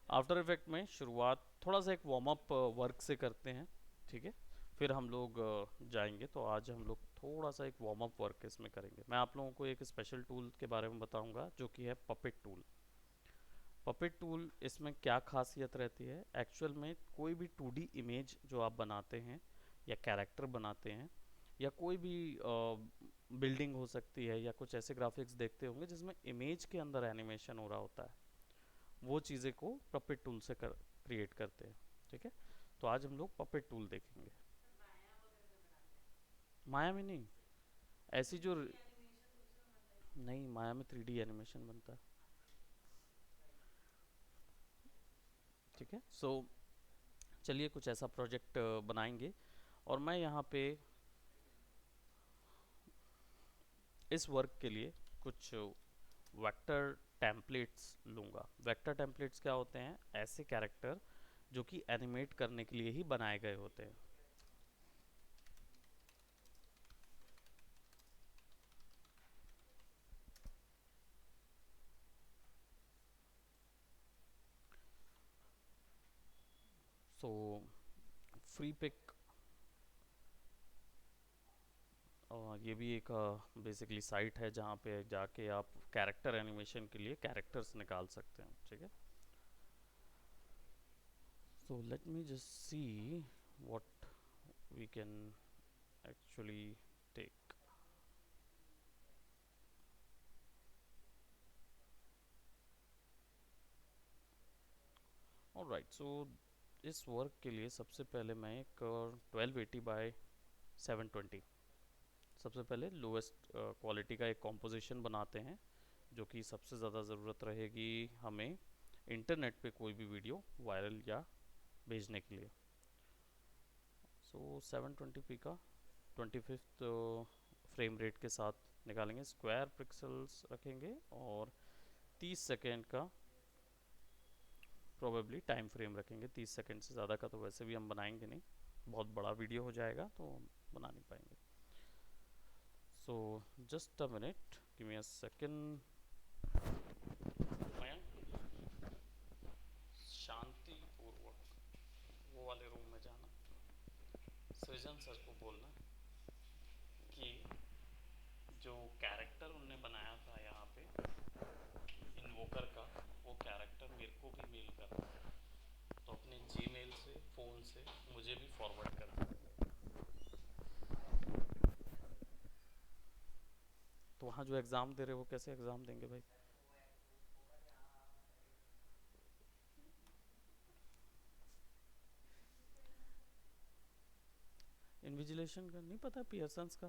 After effect में शुरुआत थोड़ा सा एक वार्म अप वर्क से करते हैं, ठीक है। फिर हम लोग जाएंगे। तो आज हम लोग थोड़ा सा एक वार्म अप वर्क इसमें करेंगे। मैं आप लोगों को एक स्पेशल टूल के बारे में बताऊंगा जो कि है पपेट टूल। पपेट टूल इसमें क्या खासियत रहती है, एक्चुअल में कोई भी 2D इमेज जो आप बनाते हैं या कैरेक्टर बनाते हैं या कोई भी बिल्डिंग हो सकती है या कुछ ऐसे ग्राफिक्स देखते होंगे जिसमें इमेज के अंदर एनिमेशन हो रहा होता है, वो चीज़ें को पपेट टूल से क्रिएट करते हैं, ठीक है। तो आज हम लोग पपेट टूल देखेंगे। माया में नहीं, ऐसी जो नहीं, माया में 3D एनिमेशन बनता है, ठीक है। सो चलिए कुछ ऐसा प्रोजेक्ट बनाएंगे। और मैं यहाँ पे इस वर्क के लिए कुछ वेक्टर टेम्पलेट्स लूँगा। वेक्टर टेम्पलेट्स क्या होते हैं, ऐसे कैरेक्टर जो कि एनिमेट करने के लिए ही बनाए गए होते हैं। सो फ्री पिक, ये भी एक बेसिकली साइट है जहाँ पे जाके आप कैरेक्टर एनिमेशन के लिए कैरेक्टर्स निकाल सकते हैं, ठीक है। So let me just see what we can actually take. Alright, so इस वर्क के लिए सबसे पहले मैं एक 1280 बाय 720, सबसे पहले लोएस्ट क्वालिटी का एक कॉम्पोजिशन बनाते हैं जो कि सबसे ज़्यादा ज़रूरत रहेगी हमें इंटरनेट पे कोई भी वीडियो वायरल या भेजने के लिए। सो 720p का 25th फ्रेम रेट के साथ निकालेंगे, स्क्वायर पिक्सल्स रखेंगे और 30 सेकेंड का प्रोबेबली टाइम फ्रेम रखेंगे। 30 सेकेंड से ज़्यादा का तो वैसे भी हम बनाएंगे नहीं, बहुत बड़ा वीडियो हो जाएगा तो बना नहीं पाएंगे। So just a minute, give me a second. शांति पूर्वक वो वाले रूम में जाना, सृजन सर को बोलना कि जो कैरेक्टर उनने बनाया था यहाँ पे इन्वोकर का, वो कैरेक्टर मेरे को भी मेल करना है, तो अपने जीमेल से फ़ोन से मुझे भी फॉरवर्ड करना है। तो वहाँ जो एग्ज़ाम दे रहे हो वो कैसे एग्ज़ाम देंगे भाई? इन्विजिलेशन का नहीं पता, पियर्सन्स का,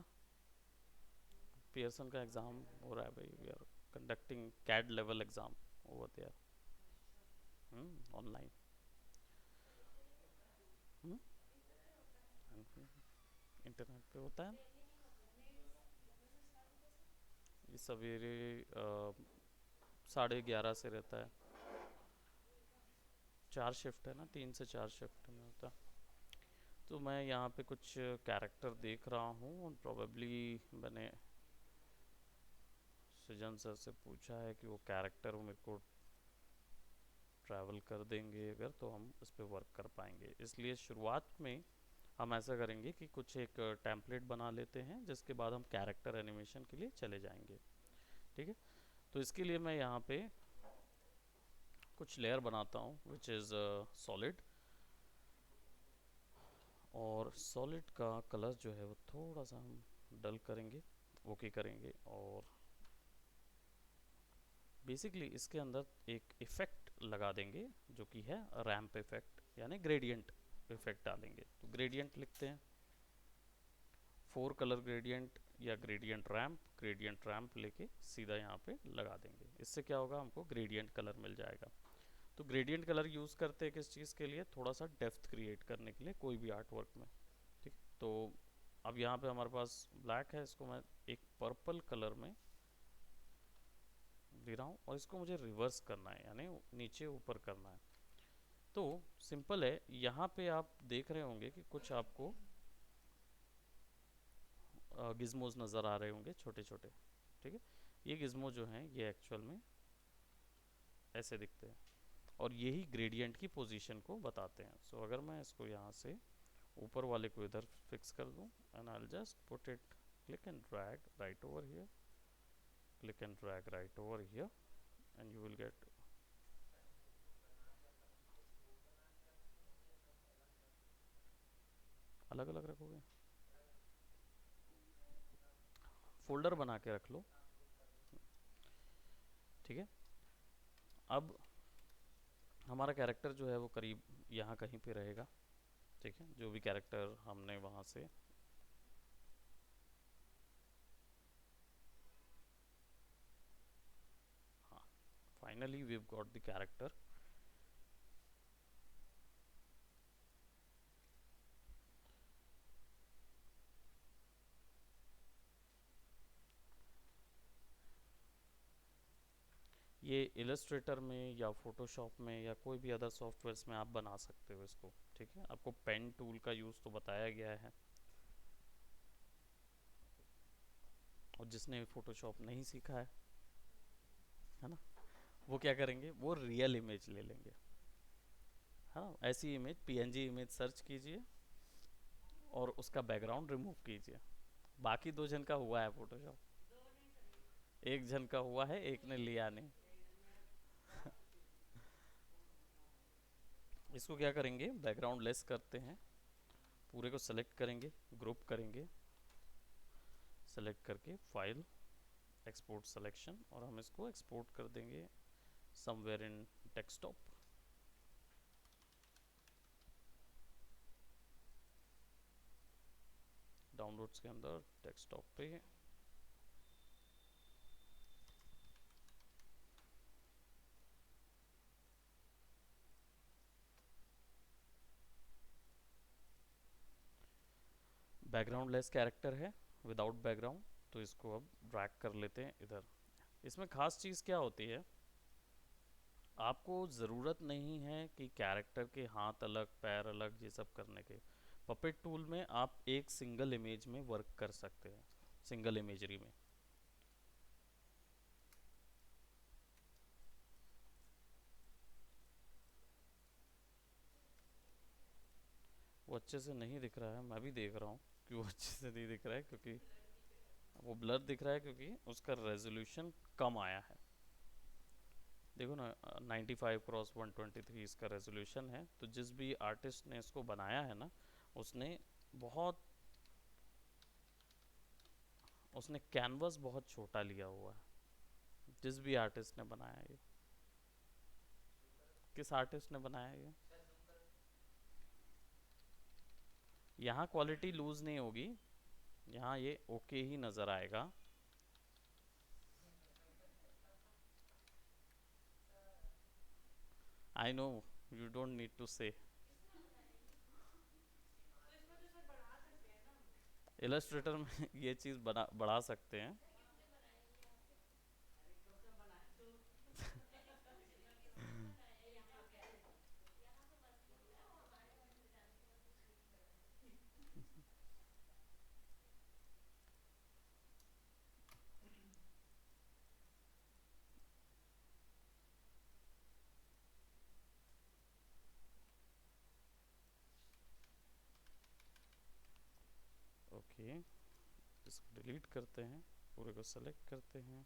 पियर्सन का एग्ज़ाम हो रहा है भाई। We are conducting CAD level exam over there, online. Internet पे होता है। ये सवेरे 11:30 से रहता है। 4 शिफ्ट है ना, 3 से 4 शिफ्ट में होता है। तो मैं यहाँ पे कुछ कैरेक्टर देख रहा हूँ और प्रोबेबली मैंने सृजन सर से पूछा है कि वो कैरेक्टर वो मेरे को ट्रैवल कर देंगे अगर, तो हम इस पर वर्क कर पाएंगे। इसलिए शुरुआत में हम ऐसा करेंगे कि कुछ एक टेम्पलेट बना लेते हैं जिसके बाद हम कैरेक्टर एनिमेशन के लिए चले जाएंगे, ठीक है। तो इसके लिए मैं यहाँ पे कुछ लेयर बनाता हूँ विच इज़ सॉलिड, और सॉलिड का कलर जो है वो थोड़ा सा हम डल करेंगे, ओके करेंगे। और बेसिकली इसके अंदर एक इफ़ेक्ट लगा देंगे जो कि है रैम्प इफ़ेक्ट, यानी ग्रेडियंट इफ़ेक्ट डालेंगे। तो ग्रेडियंट लिखते हैं, 4 कलर ग्रेडियंट या ग्रेडियंट रैम्प लेके सीधा यहाँ पे लगा देंगे। इससे क्या होगा, हमको ग्रेडियंट कलर मिल जाएगा। तो ग्रेडियंट कलर यूज़ करते हैं किस चीज़ के लिए, थोड़ा सा डेप्थ क्रिएट करने के लिए कोई भी आर्ट वर्क में, ठीक। तो अब यहाँ पे हमारे पास ब्लैक है, इसको मैं एक पर्पल कलर में दे रहा हूँ और इसको मुझे रिवर्स करना है, यानी नीचे ऊपर करना है। तो सिंपल है, यहाँ पे आप देख रहे होंगे कि कुछ आपको गिज़मोज नज़र आ रहे होंगे छोटे छोटे, ठीक है। ये गिज़मो जो हैं ये एक्चुअल में ऐसे दिखते हैं। और यही ग्रेडियंट की पोजीशन को बताते हैं. सो अगर मैं इसको यहाँ से ऊपर वाले को इधर फिक्स कर दूँ, and I will just put it, click and drag right over here, click and drag right over here, and you will get अलग अलग रखोगे, फोल्डर बना के रख लो. ठीक है. अब हमारा कैरेक्टर जो है वो करीब यहाँ कहीं पे रहेगा. ठीक है, जो भी कैरेक्टर हमने वहाँ से हाँ, finally we have got the character. ये इलस्ट्रेटर में या फोटोशॉप में या कोई भी अदर सॉफ्टवेयर्स में आप बना सकते हो इसको. ठीक है, आपको पेन टूल का यूज़ तो बताया गया है, और जिसने फोटोशॉप नहीं सीखा है ना, वो क्या करेंगे, वो रियल इमेज ले लेंगे. हाँ, ऐसी इमेज पीएनजी इमेज सर्च कीजिए और उसका बैकग्राउंड रिमूव कीजिए. बाकी दो जन का हुआ है फोटोशॉप, एक जन का हुआ है, एक ने लिया नहीं. इसको क्या करेंगे, बैकग्राउंड लेस करते हैं, पूरे को सेलेक्ट करेंगे, ग्रुप करेंगे, सेलेक्ट करके फाइल, एक्सपोर्ट सिलेक्शन, और हम इसको एक्सपोर्ट कर देंगे समवेयर इन डेस्कटॉप. डाउनलोड्स के अंदर डेस्कटॉप पे बैकग्राउंड लेस कैरेक्टर है, विदाउट बैकग्राउंड. तो इसको अब ड्रैग कर लेते हैं इधर. इसमें खास चीज़ क्या होती है, आपको ज़रूरत नहीं है कि कैरेक्टर के हाथ अलग पैर अलग ये सब करने के. पपेट टूल में आप एक सिंगल इमेज में वर्क कर सकते हैं, सिंगल इमेजरी में. वो अच्छे से नहीं दिख रहा है, मैं भी देख रहा हूँ कि वो अच्छे से नहीं दिख रहा है, क्योंकि वो ब्लर दिख रहा है क्योंकि उसका रेजोल्यूशन कम आया है. देखो ना, 95x123 इसका रेजोल्यूशन है. तो जिस भी आर्टिस्ट ने इसको बनाया है ना, उसने बहुत उसने कैनवस बहुत छोटा लिया हुआ है, जिस भी आर्टिस्ट ने बनाया ये. किस आर्टिस्ट ने बनाया ये? यहाँ क्वालिटी लूज नहीं होगी, यहाँ ये ओके ही नज़र आएगा. I know, you don't need to say. Illustrator में ये चीज़ बना बढ़ा सकते हैं. ओके, इसको डिलीट करते हैं, पूरे को सेलेक्ट करते हैं.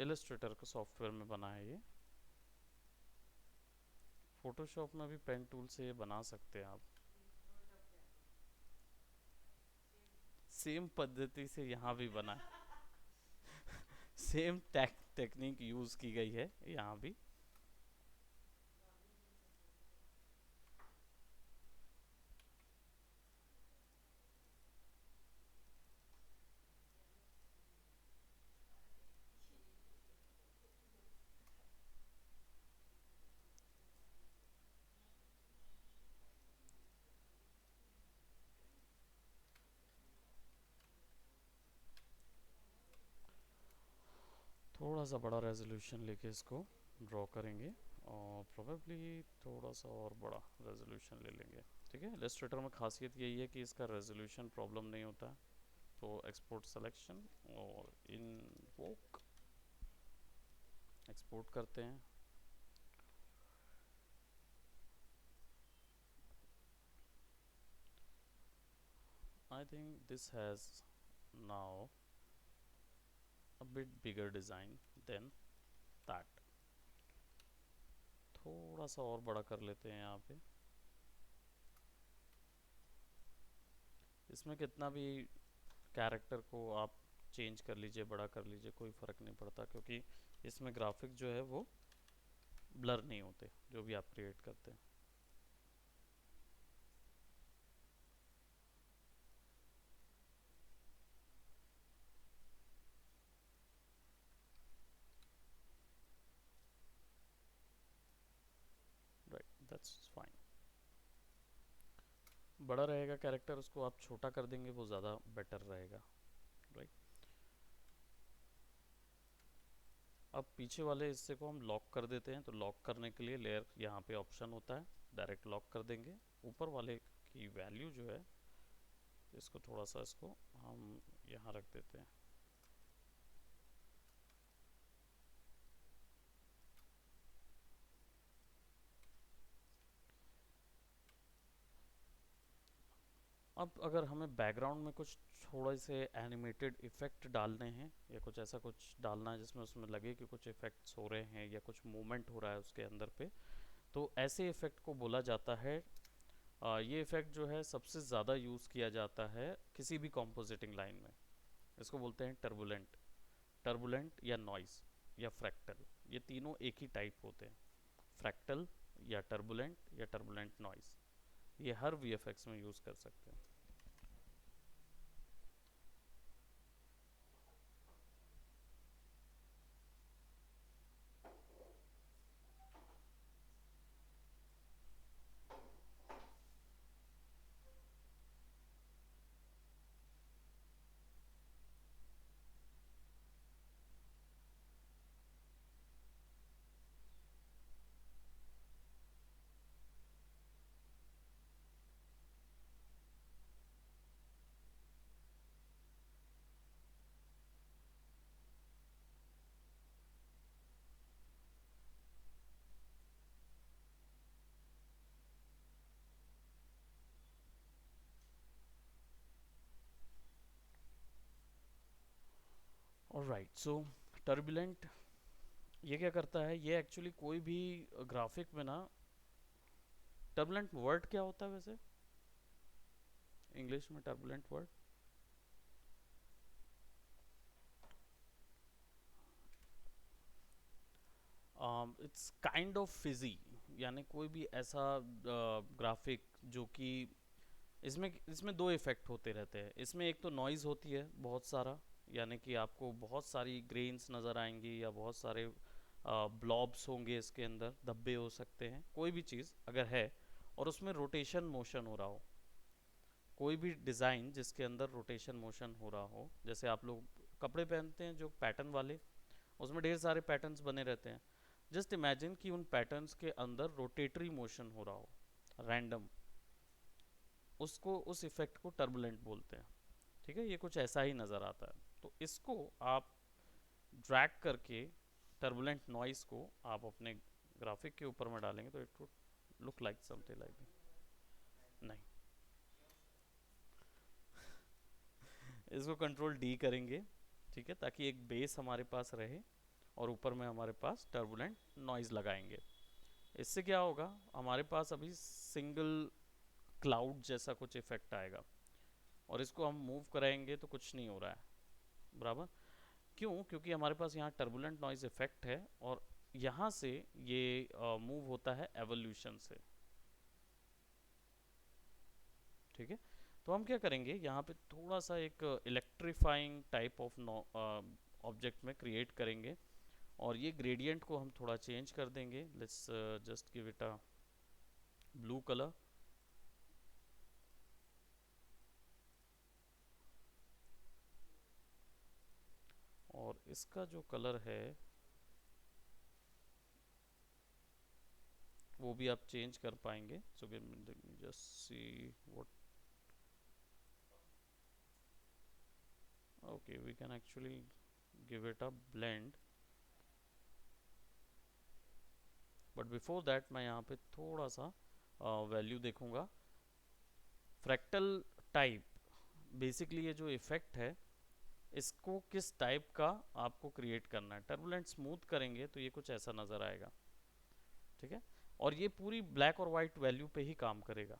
इलस्ट्रेटर को सॉफ्टवेयर में बनाया ये. फोटोशॉप में भी पेन टूल से ये बना सकते हैं आप. सेम पद्धति से यहाँ भी बना है. सेम टेक्निक यूज़ की गई है यहाँ भी. थोड़ा सा बड़ा रेजोल्यूशन लेके इसको ड्रॉ करेंगे और प्रोबेबली थोड़ा सा और बड़ा रेजोल्यूशन ले लेंगे। ठीक है, इलस्ट्रेटर में खासियत यही है कि इसका रेजोल्यूशन प्रॉब्लम नहीं होता। तो एक्सपोर्ट सिलेक्शन और इनवोक एक्सपोर्ट करते हैं। I think this has now a bit bigger design than that। थोड़ा सा और बड़ा कर लेते हैं यहाँ पे। इसमें कितना भी कैरेक्टर को आप चेंज कर लीजिए, बड़ा कर लीजिए, कोई फ़र्क नहीं पड़ता, क्योंकि इसमें ग्राफिक जो है वो ब्लर नहीं होते जो भी आप क्रिएट करते हैं। Right, that's fine. बड़ा रहेगा कैरेक्टर, उसको आप छोटा कर देंगे वो ज़्यादा बेटर रहेगा। राइट, अब पीछे वाले हिस्से को हम लॉक कर देते हैं। तो लॉक करने के लिए लेयर यहाँ पे ऑप्शन होता है, डायरेक्ट लॉक कर देंगे। ऊपर वाले की वैल्यू जो है, इसको थोड़ा सा इसको हम यहाँ रख देते हैं। अब अगर हमें बैकग्राउंड में कुछ थोड़े से एनिमेटेड इफ़ेक्ट डालने हैं या कुछ ऐसा कुछ डालना है जिसमें उसमें लगे कि कुछ इफ़ेक्ट्स हो रहे हैं या कुछ मूवमेंट हो रहा है उसके अंदर पे, तो ऐसे इफ़ेक्ट को बोला जाता है, ये इफ़ेक्ट जो है सबसे ज़्यादा यूज़ किया जाता है किसी भी कॉम्पोजिटिंग लाइन में। इसको बोलते हैं टर्बुलेंट। टर्बुलेंट या नॉइज़ या फ्रैक्टल, ये तीनों एक ही टाइप होते हैं। फ्रैक्टल या टर्बुलेंट नॉइज़, ये हर वीएफएक्स में यूज़ कर सकते हैं। ऑलराइट, सो टर्बुलेंट ये क्या करता है, ये एक्चुअली कोई भी ग्राफिक में ना, टर्बुलेंट वर्ड क्या होता है वैसे इंग्लिश में? Turbulent word it's kind of Fiji, यानी कोई भी ऐसा ग्राफिक जो कि इसमें इसमें दो इफ़ेक्ट होते रहते हैं। इसमें एक तो नॉइज़ होती है बहुत सारा, यानी कि आपको बहुत सारी ग्रेन्स नज़र आएंगी या बहुत सारे ब्लॉब्स होंगे, इसके अंदर धब्बे हो सकते हैं, कोई भी चीज़ अगर है और उसमें रोटेशन मोशन हो रहा हो, कोई भी डिज़ाइन जिसके अंदर रोटेशन मोशन हो रहा हो, जैसे आप लोग कपड़े पहनते हैं जो पैटर्न वाले, उसमें ढेर सारे पैटर्न्स बने रहते हैं। जस्ट इमेजिन कि उन पैटर्न्स के अंदर रोटेटरी मोशन हो रहा हो रैंडम, उसको उस इफ़ेक्ट को टर्बुलेंट बोलते हैं। ठीक है, ये कुछ ऐसा ही नज़र आता है। तो इसको आप ड्रैग करके टर्बुलेंट नॉइस को आप अपने ग्राफिक के ऊपर में डालेंगे तो it would look like something like, नहीं, इसको कंट्रोल डी करेंगे। ठीक है, ताकि एक बेस हमारे पास रहे और ऊपर में हमारे पास टर्बुलेंट नॉइज़ लगाएंगे। इससे क्या होगा, हमारे पास अभी सिंगल क्लाउड जैसा कुछ इफेक्ट आएगा और इसको हम मूव कराएंगे तो कुछ नहीं हो रहा है बराबर। क्यों? क्योंकि हमारे पास यहाँ टर्बुलेंट नॉइज इफेक्ट है और यहाँ से ये मूव होता है एवोल्यूशन से। ठीक है, तो हम क्या करेंगे, यहाँ पे थोड़ा सा एक इलेक्ट्रीफाइंग टाइप ऑफ ऑब्जेक्ट में क्रिएट करेंगे और ये ग्रेडियंट को हम थोड़ा चेंज कर देंगे। Let's just give it a blue colour और इसका जो कलर है वो भी आप चेंज कर पाएंगे. So just see what. Okay, we can actually give it a blend. But before that मैं यहाँ पे थोड़ा सा वैल्यू देखूंगा. फ्रैक्टल टाइप, बेसिकली ये जो इफेक्ट है इसको किस टाइप का आपको क्रिएट करना है. टर्बुलेंट स्मूथ करेंगे तो ये कुछ ऐसा नज़र आएगा. ठीक है, और ये पूरी ब्लैक और वाइट वैल्यू पे ही काम करेगा.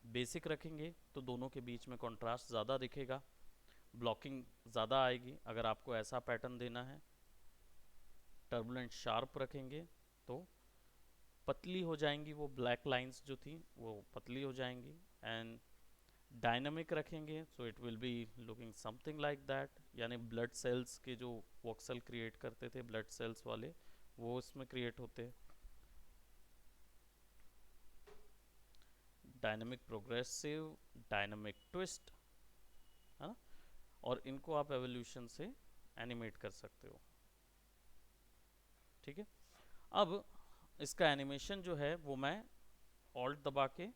बेसिक रखेंगे तो दोनों के बीच में कंट्रास्ट ज़्यादा दिखेगा, ब्लॉकिंग ज़्यादा आएगी अगर आपको ऐसा पैटर्न देना है. टर्बुलेंट शार्प रखेंगे तो पतली हो जाएंगी वो ब्लैक लाइंस जो थी वो पतली हो जाएंगी. एंड डायनामिक रखेंगे so it will be looking something like that. यानी ब्लड सेल्स के जो वॉक्सल क्रिएट करते थे ब्लड सेल्स वाले, वो इसमें क्रिएट होते. डायनामिक प्रोग्रेसिव, डायनामिक ट्विस्ट, है ना. और इनको आप एवोल्यूशन से एनिमेट कर सकते हो. ठीक है, अब इसका एनिमेशन जो है वो मैं ऑल्ट दबा के,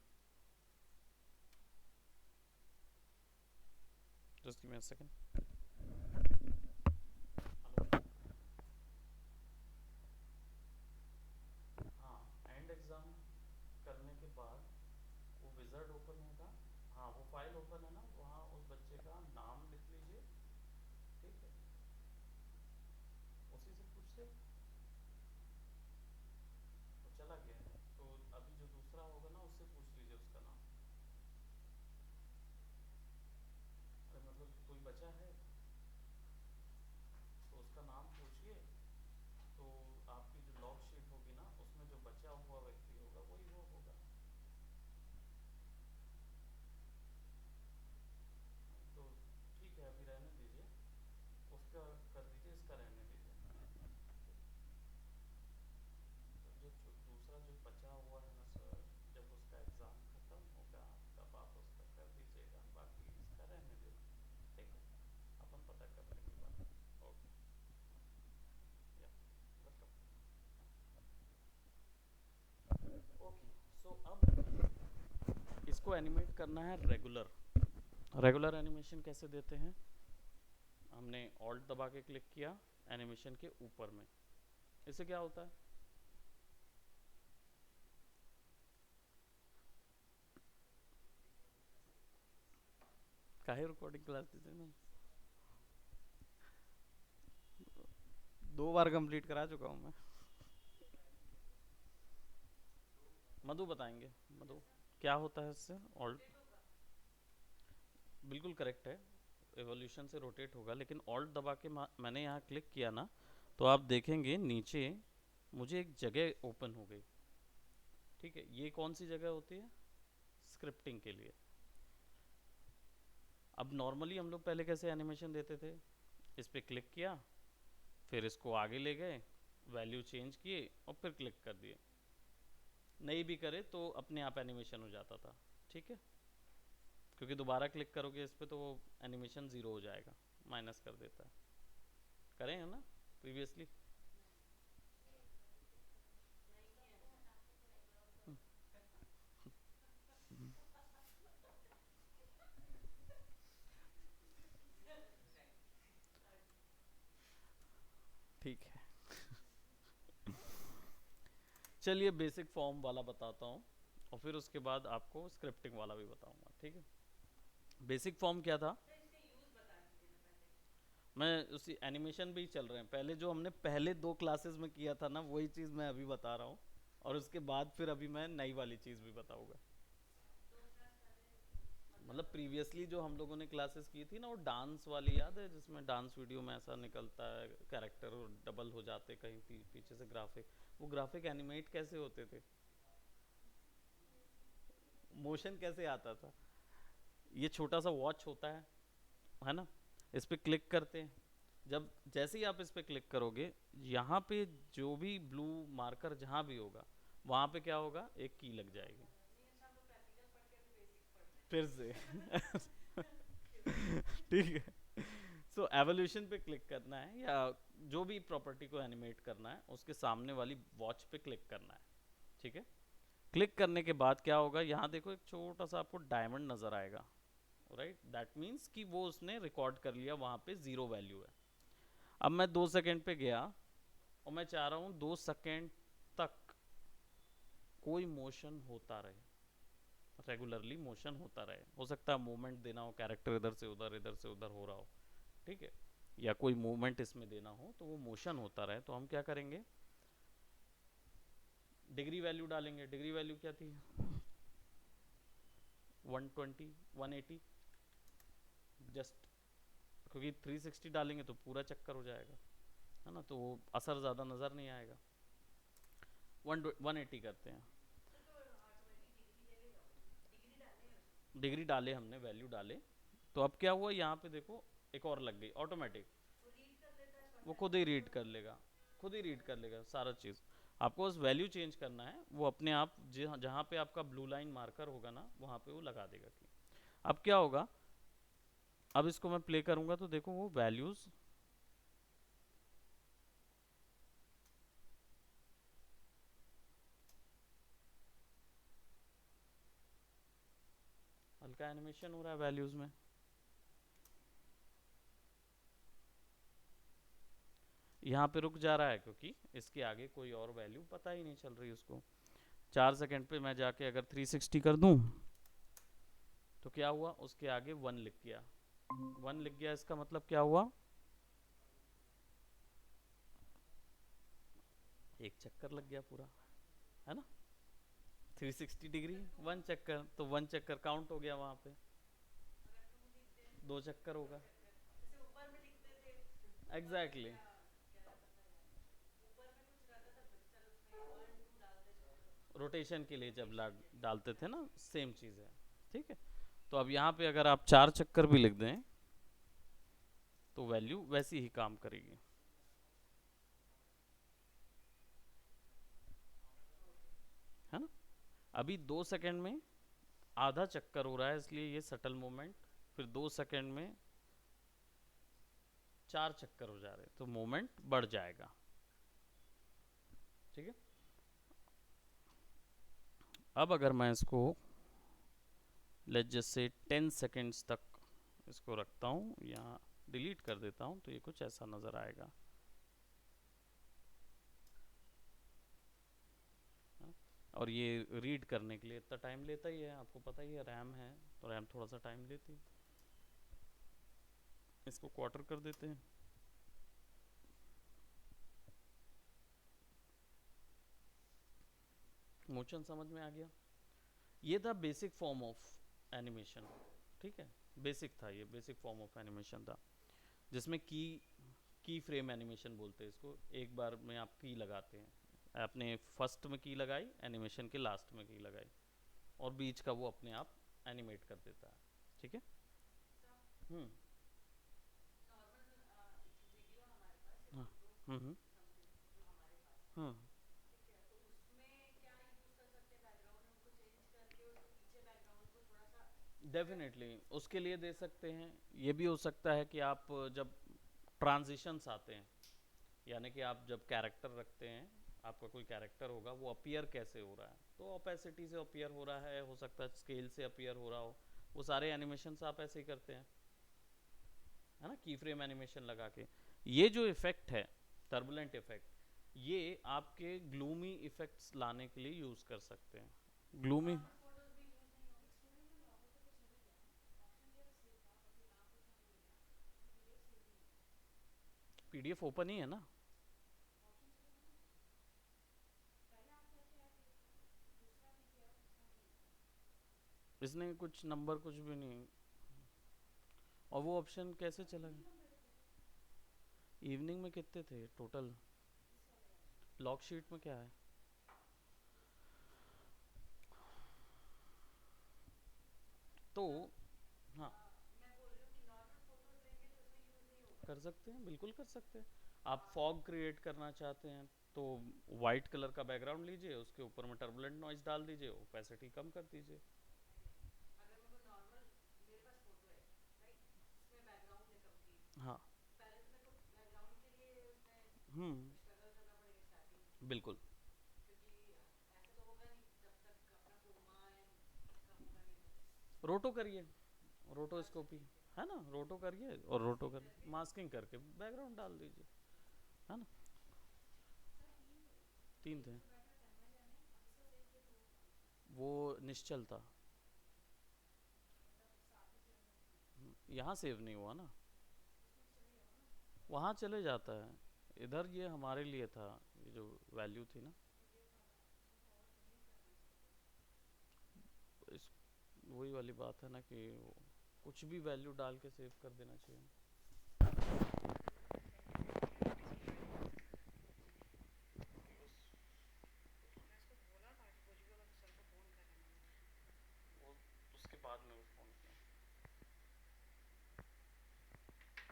just give me a second. हाँ, एंड एग्जाम करने के बाद वो विज़ार्ड ओपन होगा. हाँ, वो फाइल ओपन है ना, वहाँ उस बच्चे का नाम लिख लीजिए. ठीक है, उसी से पूछ ले. वो चला गया है तो अभी जो दूसरा होगा ना उससे पूछ लीजिए उसका नाम. अरे मतलब कोई बचा है तो उसका नाम पूछिए. तो आपकी जो लॉग शीट होगी ना उसमें जो बचा हुआ व्यक्ति होगा वही वो होगा. तो ठीक है, अभी रहने दीजिए, उसका कर दीजिए, इसका रहने दीजिए. तो जो दूसरा जो बचा हुआ है ना सर, जब उसका एग्ज़ाम ख़त्म होगा तब आप उसका कर दीजिएगा, बाकी इसका रहने देना. ठीक है, अपन पता कर लेंगे बाद में. ओके, या वेलकम. ओके, सो अब इसको एनिमेट करना है रेगुलर. रेगुलर एनिमेशन कैसे देते हैं. हमने ऑल्ट दबा के क्लिक किया एनिमेशन के ऊपर में. इससे क्या होता है, काहे रिकॉर्डिंग क्लास देते ना. 2 बार कंप्लीट करा चुका हूँ मैं. मधु बताएंगे. मधु, क्या होता है इससे ऑल्ट. बिल्कुल करेक्ट है, एवोल्यूशन से रोटेट होगा. लेकिन ऑल्ट दबा के मैंने यहाँ क्लिक किया ना तो आप देखेंगे नीचे मुझे एक जगह ओपन हो गई. ठीक है, ये कौन सी जगह होती है, स्क्रिप्टिंग के लिए. अब नॉर्मली हम लोग पहले कैसे एनिमेशन देते थे, इस पर क्लिक किया, फिर इसको आगे ले गए, वैल्यू चेंज किए और फिर क्लिक कर दिए. नहीं भी करे तो अपने आप एनिमेशन हो जाता था. ठीक है, क्योंकि दोबारा क्लिक करोगे इस पर तो वो एनिमेशन ज़ीरो हो जाएगा, माइनस कर देता है. करें है ना प्रीवियसली. ठीक है, चलिए बेसिक फॉर्म वाला बताता हूँ और फिर उसके बाद आपको स्क्रिप्टिंग वाला भी बताऊंगा. ठीक है, बेसिक फॉर्म क्या था. मैं उसी एनिमेशन भी चल रहे हैं, पहले जो हमने पहले 2 क्लासेस में किया था ना वही चीज़ मैं अभी बता रहा हूँ. और उसके बाद फिर अभी मैं नई वाली चीज़ भी बताऊंगा. मतलब प्रीवियसली जो हम लोगों ने क्लासेस की थी ना वो डांस वाली याद है, जिसमें डांस वीडियो में ऐसा निकलता है कैरेक्टर डबल हो जाते कहीं पीछे से ग्राफिक. वो ग्राफिक एनिमेट कैसे होते थे, मोशन कैसे आता था. ये छोटा सा वॉच होता है ना, इस पर क्लिक करते हैं. जब जैसे ही आप इस पर क्लिक करोगे यहाँ पे जो भी ब्लू मार्कर जहाँ भी होगा वहाँ पे क्या होगा, एक की लग जाएगी. फिर से ठीक है। सो एवोल्यूशन पे क्लिक करना है, या जो भी प्रॉपर्टी को एनिमेट करना है उसके सामने वाली वॉच पे क्लिक करना है। ठीक है। क्लिक करने के बाद क्या होगा, यहाँ देखो एक छोटा सा आपको डायमंड नजर आएगा, राइट। दैट मीन्स कि वो उसने रिकॉर्ड कर लिया, वहाँ पे 0 वैल्यू है। अब मैं 2 सेकेंड पे गया और मैं चाह रहा हूँ 2 सेकेंड तक कोई मोशन होता रहे, रेगुलरली मोशन होता रहे। हो सकता है मूवमेंट देना हो, कैरेक्टर इधर से उधर हो रहा हो, ठीक है, या कोई मूवमेंट इसमें देना हो तो वो मोशन होता रहे। तो हम क्या करेंगे, डिग्री वैल्यू डालेंगे। डिग्री वैल्यू क्या थी, 120 180 जस्ट, क्योंकि 360 डालेंगे तो पूरा चक्कर हो जाएगा, है ना, तो वो असर ज़्यादा नज़र नहीं आएगा। 180 करते हैं। डिग्री डाले हमने, वैल्यू डाले, तो अब क्या हुआ यहाँ पे देखो, एक और लग गई ऑटोमेटिक, वो खुद ही रीड कर लेगा, खुद ही रीड कर लेगा सारा चीज़। आपको बस वैल्यू चेंज करना है, वो अपने आप जहाँ पे आपका ब्लू लाइन मार्कर होगा ना, वहाँ पे वो लगा देगा कि अब क्या होगा। अब इसको मैं प्ले करूँगा तो देखो वो वैल्यूज़, हल्का एनिमेशन हो रहा है वैल्यूज़ में। यहाँ पे रुक जा रहा है क्योंकि इसके आगे कोई और वैल्यू पता ही नहीं चल रही उसको। 4 सेकेंड पे मैं जाके अगर 360 कर दूं तो क्या हुआ, उसके आगे 1 लिख गया। 1 लिख गया, इसका मतलब क्या हुआ, एक चक्कर लग गया पूरा, है ना। 360 डिग्री 1 चक्कर, तो 1 चक्कर काउंट हो गया वहां पे, 2 चक्कर होगा। Exactly exactly. रोटेशन के लिए जब डालते थे ना, सेम चीज़ है। ठीक है। तो अब यहाँ पे अगर आप 4 चक्कर भी लिख दें तो वैल्यू वैसी ही काम करेगी, है ना। अभी 2 सेकेंड में आधा चक्कर हो रहा है, इसलिए ये सटल मोमेंट, फिर 2 सेकेंड में 4 चक्कर हो जा रहे हैं तो मोमेंट बढ़ जाएगा। ठीक है। अब अगर मैं इसको लेट्स जस्ट से 10 सेकेंड्स तक इसको रखता हूँ, या डिलीट कर देता हूँ, तो ये कुछ ऐसा नज़र आएगा। और ये रीड करने के लिए इतना टाइम लेता ही है, आपको पता ही है, रैम है तो रैम थोड़ा सा टाइम लेती है। इसको क्वार्टर कर देते हैं। मोशन समझ में आ गया। ये था बेसिक फॉर्म ऑफ एनिमेशन। ठीक है, बेसिक था, ये बेसिक फॉर्म ऑफ एनिमेशन था, जिसमें की फ्रेम एनिमेशन बोलते हैं इसको। एक बार में आप की लगाते हैं, आपने फर्स्ट में की लगाई, एनिमेशन के लास्ट में की लगाई, और बीच का वो अपने आप एनिमेट कर देता है। ठीक है। हम्म। हाँ। हम्म। हम्म। डेफिनेटली उसके लिए दे सकते हैं। ये भी हो सकता है कि आप जब ट्रांजिशंस आते हैं, यानी कि आप जब कैरेक्टर रखते हैं, आपका कोई कैरेक्टर होगा, वो अपीयर कैसे हो रहा है, तो ओपेसिटी से अपीयर हो रहा है, हो सकता है स्केल से अपीयर हो रहा हो, वो सारे एनिमेशंस आप ऐसे ही करते हैं, है ना, की फ्रेम एनिमेशन लगा के। ये जो इफेक्ट है, टर्बुलेंट इफेक्ट, ये आपके ग्लूमी इफेक्ट्स लाने के लिए यूज कर सकते हैं। ग्लूमी पीडीएफ ओपन ही है ना। इसने कुछ नंबर कुछ भी नहीं, और वो ऑप्शन कैसे चला गया। इवनिंग में कितने थे टोटल, लॉग शीट में क्या है। तो हाँ, कर सकते हैं, बिल्कुल कर सकते हैं। आप फॉग क्रिएट करना चाहते हैं तो वाइट कलर का बैकग्राउंड लीजिए, उसके ऊपर में टर्बुलेंट नॉइज डाल दीजिए, ओपेसिटी कम कर दीजिए। हाँ। हम्म। बिल्कुल। रोटो करिए, रोटोस्कोपी, है ना, रोटो करिए और रोटो कर मास्किंग करके बैकग्राउंड डाल दीजिए, है ना। तीन थे। वो निश्चल था। यहाँ सेव नहीं हुआ ना, वहाँ चले जाता है। इधर ये हमारे लिए था, ये जो वैल्यू थी ना। इस वही वाली बात है ना कि कुछ भी वैल्यू डाल के सेव कर देना चाहिए। वो उसके बाद में फ़ोन किया,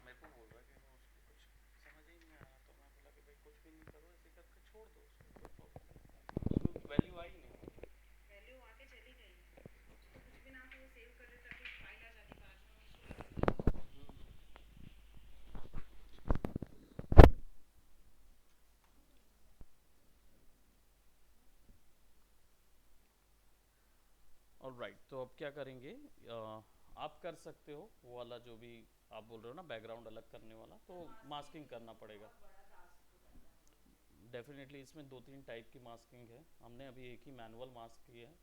मेरे को बोल रहा है कि वो उसको कुछ समझ ही नहीं आ रहा, तो मैं बोला कि भाई कुछ भी नहीं करो, ऐसे करके छोड़ दो उसको, कोई प्रॉब्लम नहीं, उसमें वैल्यू आई नहीं। ऑलराइट, तो अब क्या करेंगे, आप कर सकते हो वो वाला जो भी आप बोल रहे हो ना, बैकग्राउंड अलग करने वाला, तो मास्किंग करना पड़ेगा। डेफिनेटली इसमें दो तीन टाइप की मास्किंग है, हमने अभी एक ही मैनुअल मास्क की है।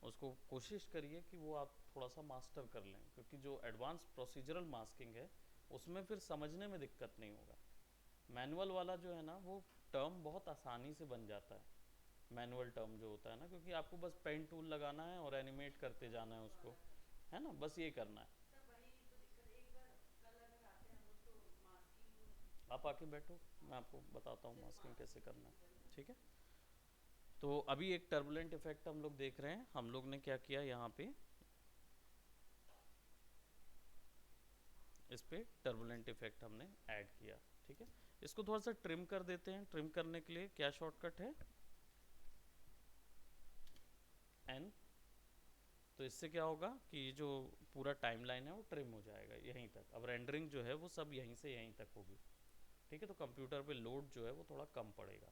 उसको कोशिश करिए कि वो आप थोड़ा सा मास्टर कर लें, क्योंकि जो एडवांस प्रोसीजरल मास्किंग है उसमें फिर समझने में दिक्कत नहीं होगा। मैनुअल वाला जो है ना, वो टर्म बहुत आसानी से बन जाता है, मैनुअल टर्म जो होता है ना, क्योंकि आपको बस पेन टूल लगाना है और एनिमेट करते जाना है उसको, है ना, बस ये करना है। आप आके बैठो, मैं आपको बताता हूँ मास्किंग कैसे करना है, ठीक है। तो अभी एक टर्बुलेंट इफेक्ट हम लोग देख रहे हैं, हम लोग ने क्या किया यहाँ पे, इस पे टर्बुलेंट इफेक्ट हमने ऐड किया, ठीक है। इसको थोड़ा सा ट्रिम कर देते हैं, ट्रिम करने के लिए क्या शॉर्टकट है, एन। तो इससे क्या होगा कि ये जो पूरा टाइमलाइन है वो ट्रिम हो जाएगा यहीं तक, अब रेंडरिंग जो है वो सब यहीं से यहीं तक होगी, ठीक है। तो कंप्यूटर पे लोड जो है वो थोड़ा कम पड़ेगा।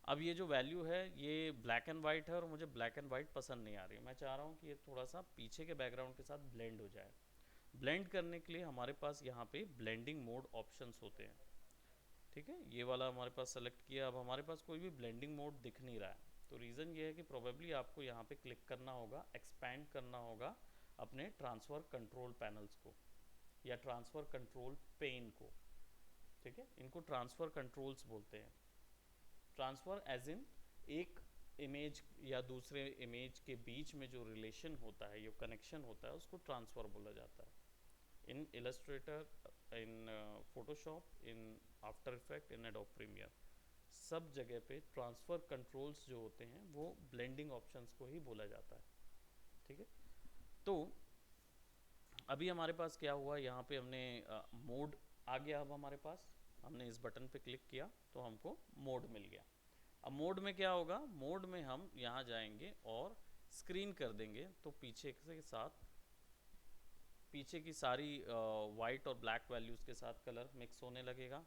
अब ये जो वैल्यू है ये ब्लैक एंड वाइट है, और मुझे ब्लैक एंड वाइट पसंद नहीं आ रही, मैं चाह रहा हूँ कि ये थोड़ा सा पीछे के बैकग्राउंड के साथ ब्लेंड हो जाए। ब्लेंड करने के लिए हमारे पास यहाँ पे ब्लेंडिंग मोड ऑप्शंस होते हैं, ठीक है। ये वाला हमारे पास सेलेक्ट किया, अब हमारे पास कोई भी ब्लेंडिंग मोड दिख नहीं रहा है, तो रीज़न ये है कि प्रोबेबली आपको यहाँ पे क्लिक करना होगा, एक्सपैंड करना होगा अपने ट्रांसफ़र कंट्रोल पैनल्स को, या ट्रांसफ़र कंट्रोल पेन को, ठीक है। इनको ट्रांसफ़र कंट्रोल्स बोलते हैं। ट्रांसफ़र एज इन एक इमेज या दूसरे इमेज के बीच में जो रिलेशन होता है, ये कनेक्शन होता है, उसको ट्रांसफ़र बोला जाता है। In Illustrator, in Photoshop, in After Effect, in Adobe Premiere, सब जगह पे ट्रांसफ़र कंट्रोल्स जो होते हैं वो ब्लेंडिंग ऑप्शंस को ही बोला जाता है, ठीक है। तो अभी हमारे पास क्या हुआ, यहाँ पे हमने मोड आ गया, अब हमारे पास हमने इस बटन पे क्लिक किया तो हमको मोड मिल गया। अब मोड में क्या होगा, मोड में हम यहाँ जाएंगे और स्क्रीन कर देंगे, तो पीछे के साथ, पीछे की सारी वाइट और ब्लैक वैल्यूज़ के साथ कलर मिक्स होने लगेगा।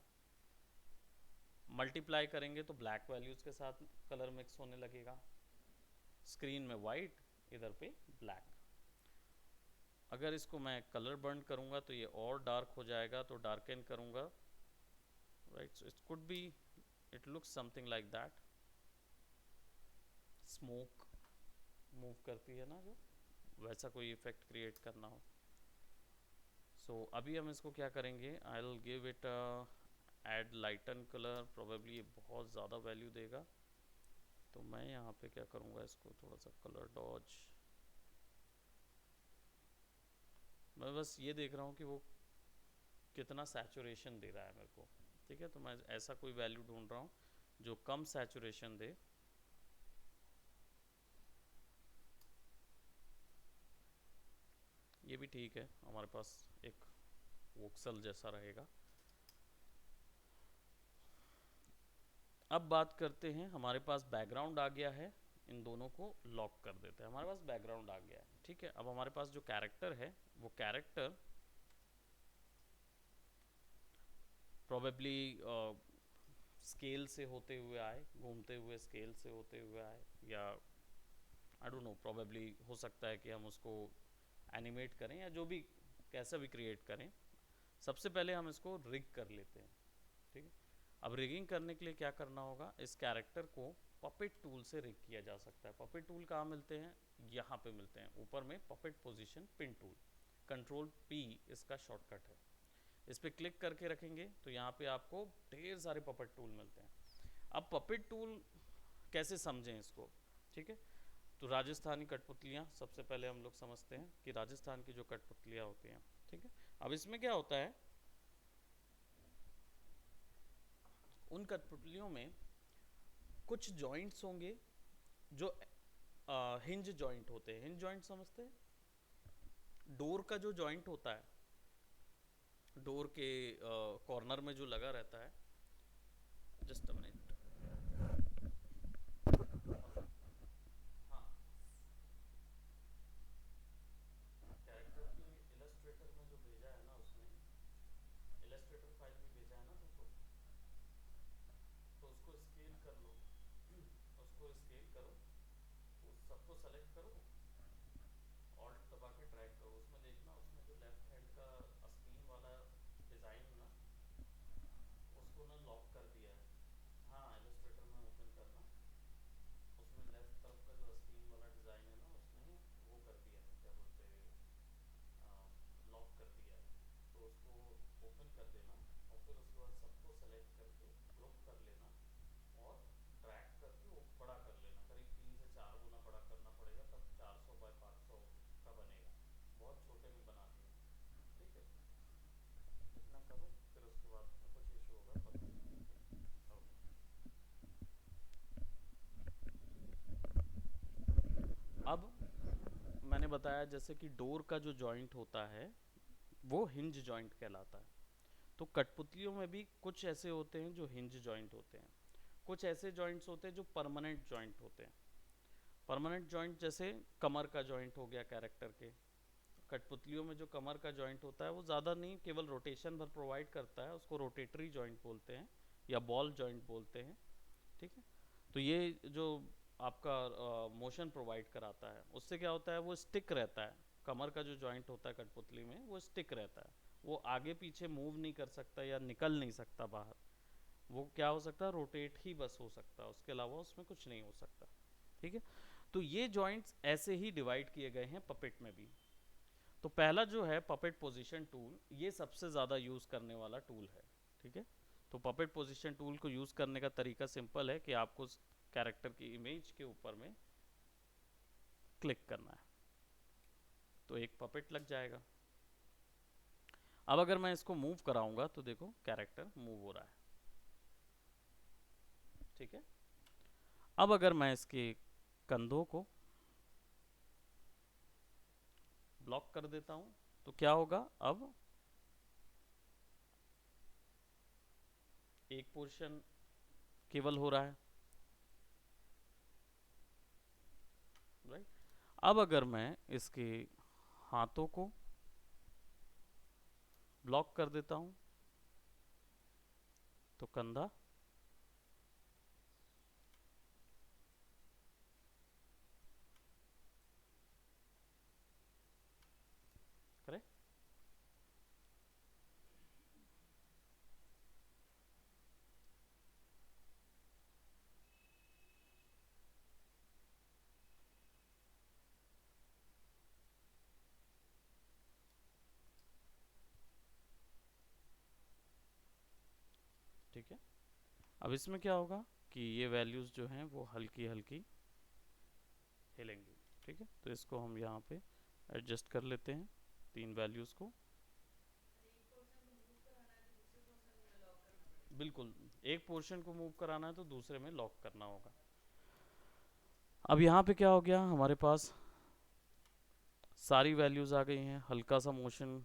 मल्टीप्लाई करेंगे तो ब्लैक वैल्यूज़ के साथ कलर मिक्स होने लगेगा, स्क्रीन में वाइट, इधर पे ब्लैक। अगर इसको मैं कलर बर्न करूँगा तो ये और डार्क हो जाएगा, तो डार्कन करूँगा, right. So it could be, it looks something like that, smoke move करती है ना जो, वैसा कोई इफेक्ट क्रिएट करना हो। सो अभी हम इसको क्या करेंगे, I will give it add lighten colour, probably ये बहुत ज़्यादा वैल्यू देगा, तो मैं यहाँ पे क्या करूँगा, इसको थोड़ा सा कलर डॉज, मैं बस ये देख रहा हूँ कि वो कितना सैचुरेशन दे रहा है मेरे को, ठीक है। तो मैं ऐसा कोई वैल्यू ढूंढ रहा हूँ जो कम सैचुरेशन दे। ये भी ठीक है, हमारे पास एक वोक्सल जैसा रहेगा। अब बात करते हैं, हमारे पास बैकग्राउंड आ गया है, इन दोनों को लॉक कर देते हैं, हमारे पास बैकग्राउंड आ गया है, ठीक है। अब हमारे पास जो कैरेक्टर है, वो कैरेक्टर प्रोबेबली स्केल से होते हुए आए, घूमते हुए स्केल से होते हुए आए, या आई डोंट नो, प्रोबेबली हो सकता है कि हम उसको एनिमेट करें या जो भी कैसा भी क्रिएट करें। सबसे पहले हम इसको रिग कर लेते हैं, ठीक है। अब रिगिंग करने के लिए क्या करना होगा, इस कैरेक्टर को पपेट टूल से रिग किया जा सकता है। पपेट टूल कहाँ मिलते हैं, यहाँ पे मिलते हैं ऊपर में, puppet position pin tool, control P इसका शॉर्टकट है। इस पर क्लिक करके रखेंगे तो यहाँ पे आपको ढेर सारे पपेट टूल मिलते हैं। अब पपेट टूल कैसे समझें इसको, ठीक है। तो राजस्थानी कठपुतलियाँ सबसे पहले हम लोग समझते हैं कि राजस्थान की जो कठपुतलियाँ होती हैं, ठीक है। अब इसमें क्या होता है, उन कठपुतलियों में कुछ जॉइंट्स होंगे जो हिंज जॉइंट होते हैं। हिंज जॉइंट समझते हैं, डोर का जो जॉइंट होता है, डोर के कॉर्नर में जो लगा रहता है। Just a minute. हाँ, कैरेक्टर की इलस्ट्रेटर में जो भेजा है ना, उसमें इलस्ट्रेटर फाइल में भेजा है ना तुमको, तो उसको स्केल कर लो। उसको स्केल करो, उस सबको सेलेक्ट करो, ऑल्ट दबा के ड्रैग करो। उसमें देखना, उसमें जो लेफ्ट हैंड का स्क्रीन वाला डिज़ाइन ना, उसको ना लॉक कर दिया है। हाँ, इलस्ट्रेटर में ओपन करना, उसमें लेफ्ट तरफ का जो स्क्रीन वाला डिज़ाइन है ना, उसने वो कर दिया है, क्या बोलते हैं, लॉक कर दिया है। तो उसको ओपन कर देना, और फिर उसके बाद सबको सेलेक्ट करके ग्रुप कर लेना, और ड्रैग करके वो बड़ा कर लेना। करीब 3 से 4 गुना बड़ा करना पड़ेगा, तब 400 बाय 500 का बनेगा। बहुत छोटे में बना दिया, ठीक है। इतना करो, फिर उसके बाद कुछ इशू होगा बताना। अब मैंने बताया जैसे कि डोर का जो जॉइंट होता है वो हिंज जॉइंट कहलाता है। तो कठपुतलियों में भी कुछ ऐसे होते हैं जो हिंज जॉइंट होते हैं, कुछ ऐसे जॉइंट्स होते हैं जो परमानेंट जॉइंट होते हैं। परमानेंट जॉइंट जैसे कमर का जॉइंट हो गया कैरेक्टर के। कठपुतलियों में जो कमर का जॉइंट होता है वो ज़्यादा नहीं, केवल रोटेशन भर प्रोवाइड करता है, उसको रोटेटरी जॉइंट बोलते हैं या बॉल जॉइंट बोलते हैं, ठीक है। तो ये जो आपका मोशन प्रोवाइड कराता है, उससे क्या होता है, वो स्टिक रहता है। कमर का जो जॉइंट होता है कठपुतली में, वो स्टिक रहता है, वो आगे पीछे मूव नहीं कर सकता या निकल नहीं सकता बाहर। वो क्या हो सकता है, रोटेट ही बस हो सकता है, उसके अलावा उसमें कुछ नहीं हो सकता, ठीक है। तो ये जॉइंट्स ऐसे ही डिवाइड किए गए हैं पपेट में भी। तो पहला जो है पपेट पोजीशन टूल, ये सबसे ज़्यादा यूज़ करने वाला टूल है, ठीक है। तो पपेट पोजीशन टूल को यूज़ करने का तरीका सिंपल है कि आपको कैरेक्टर की इमेज के ऊपर में क्लिक करना है, तो एक पपेट लग जाएगा। अब अगर मैं इसको मूव कराऊंगा तो देखो कैरेक्टर मूव हो रहा है, ठीक है। अब अगर मैं इसके कंधों को ब्लॉक कर देता हूं तो क्या होगा, अब एक पोर्शन केवल हो रहा है, राइट। अब अगर मैं इसके हाथों को ब्लॉक कर देता हूं तो कंधा, करेक्ट। ठीक है। अब इसमें क्या होगा कि ये वैल्यूज़ जो हैं वो हल्की हल्की हिलेंगी, ठीक है। तो इसको हम यहाँ पे एडजस्ट कर लेते हैं, 3 वैल्यूज़ को। बिल्कुल, एक पोर्शन को मूव कराना है तो दूसरे में लॉक करना होगा। अब यहाँ पे क्या हो गया, हमारे पास सारी वैल्यूज़ आ गई हैं हल्का सा मोशन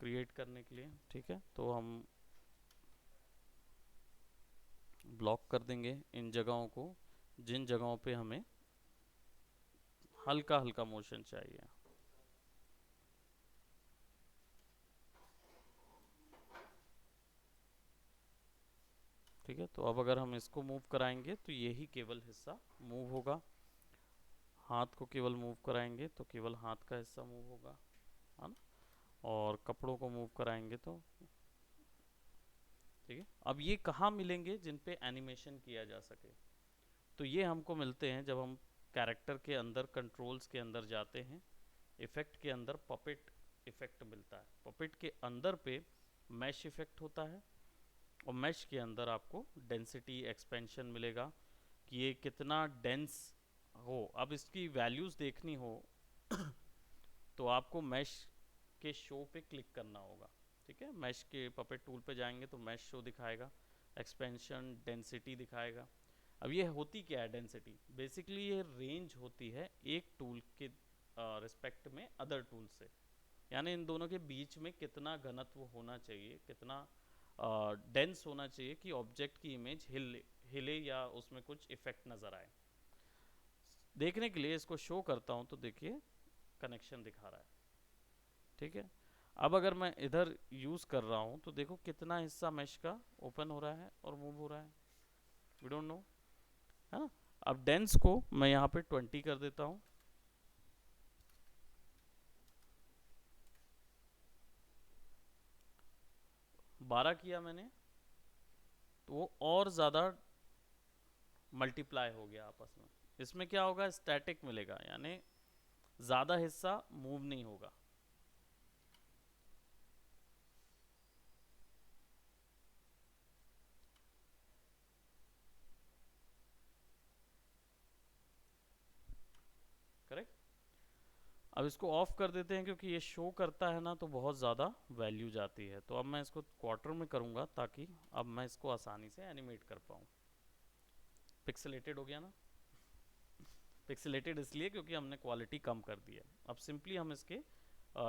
क्रिएट करने के लिए, ठीक है। तो हम ब्लॉक कर देंगे इन जगहों को, जिन जगहों पे हमें हल्का हल्का मोशन चाहिए। ठीक है, तो अब अगर हम इसको मूव कराएंगे तो यही केवल हिस्सा मूव होगा। हाथ को केवल मूव कराएंगे तो केवल हाथ का हिस्सा मूव होगा, है ना। और कपड़ों को मूव कराएंगे तो ठीक है। अब ये कहाँ मिलेंगे जिन पे एनिमेशन किया जा सके? तो ये हमको मिलते हैं जब हम कैरेक्टर के अंदर कंट्रोल्स के अंदर जाते हैं, इफेक्ट के अंदर पपेट इफेक्ट मिलता है। पपेट के अंदर पे मैश इफेक्ट होता है, और मैश के अंदर आपको डेंसिटी एक्सपेंशन मिलेगा कि ये कितना डेंस हो। अब इसकी वैल्यूज़ देखनी हो तो आपको मैश के शो पे क्लिक करना होगा। ठीक है, मैश के पपेट टूल पे जाएंगे तो मैश शो दिखाएगा, एक्सपेंशन डेंसिटी दिखाएगा। अब ये होती क्या है डेंसिटी? बेसिकली ये रेंज होती है एक टूल के रिस्पेक्ट में अदर टूल से, यानी इन दोनों के बीच में कितना घनत्व होना चाहिए, कितना डेंस होना चाहिए कि ऑब्जेक्ट की इमेज हिले या उसमें कुछ इफेक्ट नज़र आए। देखने के लिए इसको शो करता हूँ तो देखिए कनेक्शन दिखा रहा है। ठीक है, अब अगर मैं इधर यूज़ कर रहा हूँ तो देखो कितना हिस्सा मैश का ओपन हो रहा है और मूव हो रहा है, वी डोंट नो, है ना। अब डेंस को मैं यहाँ पे 20 कर देता हूँ, 12 किया मैंने तो वो और ज़्यादा मल्टीप्लाई हो गया आपस में। इसमें क्या होगा, स्टैटिक मिलेगा, यानी ज़्यादा हिस्सा मूव नहीं होगा। करेक्ट। अब इसको ऑफ कर देते हैं क्योंकि ये शो करता है ना तो बहुत ज़्यादा वैल्यू जाती है। तो अब मैं इसको क्वार्टर में करूँगा ताकि अब मैं इसको आसानी से एनिमेट कर पाऊँ। पिक्सेलेटेड हो गया ना। पिक्सेलेटेड इसलिए क्योंकि हमने क्वालिटी कम कर दी है। अब सिंपली हम इसके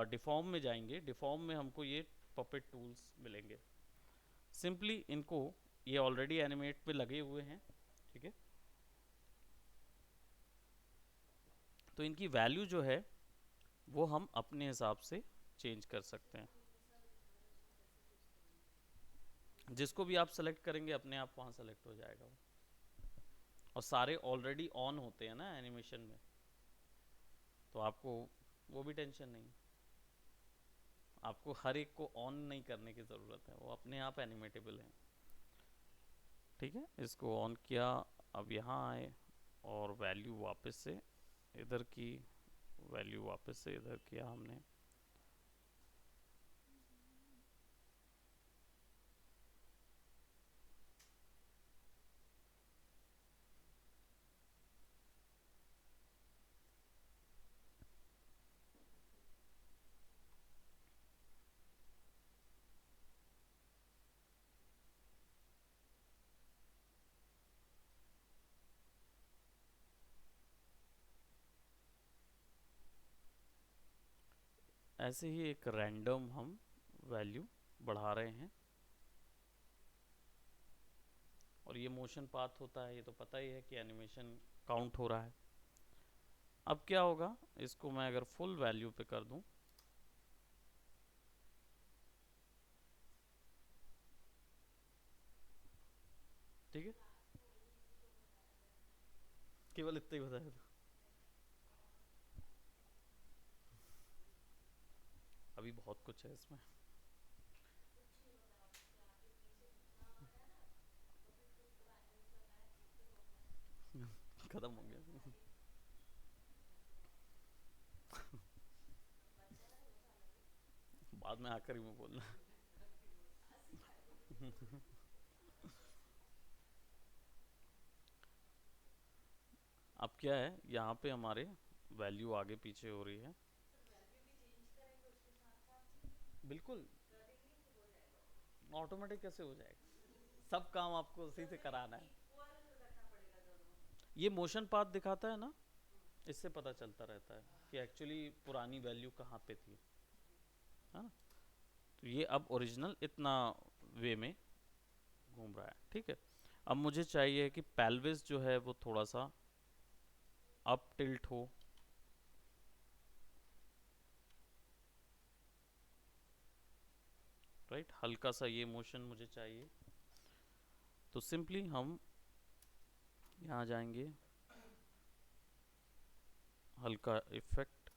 डिफॉर्म में जाएंगे। डिफॉर्म में हमको ये पपेट टूल्स मिलेंगे। सिंपली इनको, ये ऑलरेडी एनिमेट पे लगे हुए हैं, ठीक है, तो इनकी वैल्यू जो है वो हम अपने हिसाब से चेंज कर सकते हैं। जिसको भी आप सेलेक्ट करेंगे अपने आप वहाँ सेलेक्ट हो जाएगा वो, और सारे ऑलरेडी ऑन होते हैं ना एनिमेशन में, तो आपको वो भी टेंशन नहीं। आपको हर एक को ऑन नहीं करने की ज़रूरत है, वो अपने आप एनिमेटेबल हैं। ठीक है, इसको ऑन किया। अब यहाँ आए और वैल्यू वापस से इधर की, वैल्यू वापस से इधर किया हमने। ऐसे ही एक रैंडम हम वैल्यू बढ़ा रहे हैं, और ये मोशन पाथ होता है, ये तो पता ही है कि एनिमेशन काउंट हो रहा है। अब क्या होगा, इसको मैं अगर फुल वैल्यू पे कर दूं, ठीक है, केवल इतना ही बताया था। अभी बहुत कुछ है इसमें। खत्म हो गया। बाद में आकर ही मैं बोलना। अब क्या है, यहाँ पे हमारे वैल्यू आगे पीछे हो रही है। बिल्कुल, ऑटोमेटिक कैसे हो जाएगा? सब काम आपको उसी से कराना है। ये मोशन पाथ दिखाता है ना, इससे पता चलता रहता है कि एक्चुअली पुरानी वैल्यू कहाँ पे थी, है ना। तो ये अब ओरिजिनल इतना वे में घूम रहा है, ठीक है। अब मुझे चाहिए कि पेल्विस जो है वो थोड़ा सा अप टिल्ट हो। राइट, हल्का सा ये मोशन मुझे चाहिए। तो सिंपली हम यहाँ जाएंगे, हल्का इफेक्ट,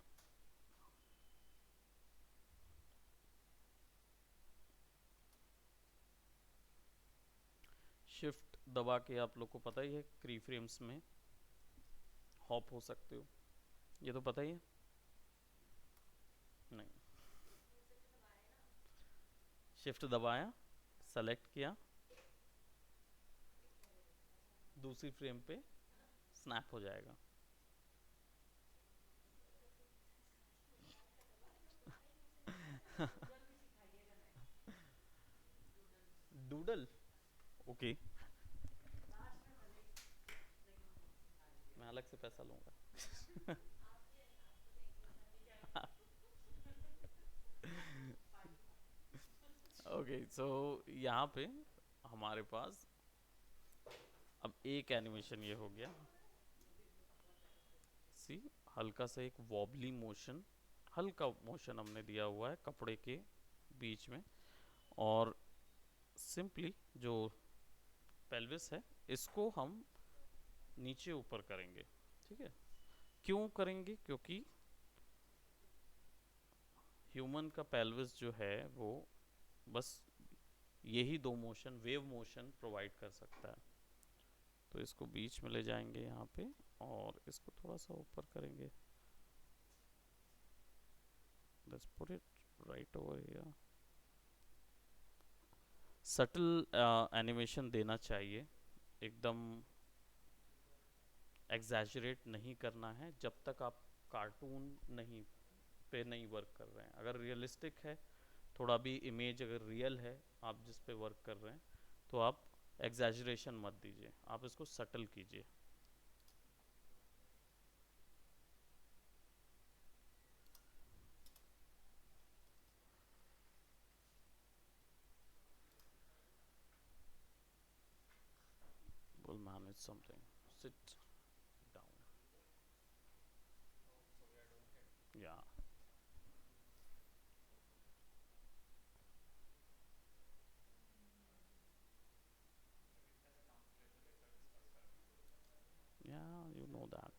शिफ्ट दबा के, आप लोग को पता ही है की फ्रेम्स में हॉप हो सकते हो, ये तो पता ही है। नहीं, शिफ्ट दबाया, सेलेक्ट किया, दूसरी फ्रेम पे स्नैप हो जाएगा। डूडल, ओके, मैं अलग से पैसा लूंगा। ओके, सो यहाँ पे हमारे पास अब एक एनिमेशन ये हो गया, सी, हल्का सा एक वॉबली मोशन, हल्का मोशन हमने दिया हुआ है कपड़े के बीच में, और सिंपली जो पेल्विस है इसको हम नीचे ऊपर करेंगे, ठीक है। क्यों करेंगे? क्योंकि ह्यूमन का पेल्विस जो है वो बस यही दो मोशन, वेव मोशन प्रोवाइड कर सकता है। तो इसको बीच में ले जाएंगे यहाँ पे, और इसको थोड़ा सा ऊपर करेंगे, let's put it right over here. Subtle animation देना चाहिए, एकदम एग्जैजरेट नहीं करना है जब तक आप कार्टून नहीं पे नहीं वर्क कर रहे हैं। अगर रियलिस्टिक है, थोड़ा भी इमेज अगर रियल है आप जिस पे वर्क कर रहे हैं, तो आप एग्जैजरेशन मत दीजिए, आप इसको सटल कीजिए। We'll manage something. Sit down. Yeah. Yeah, you know that.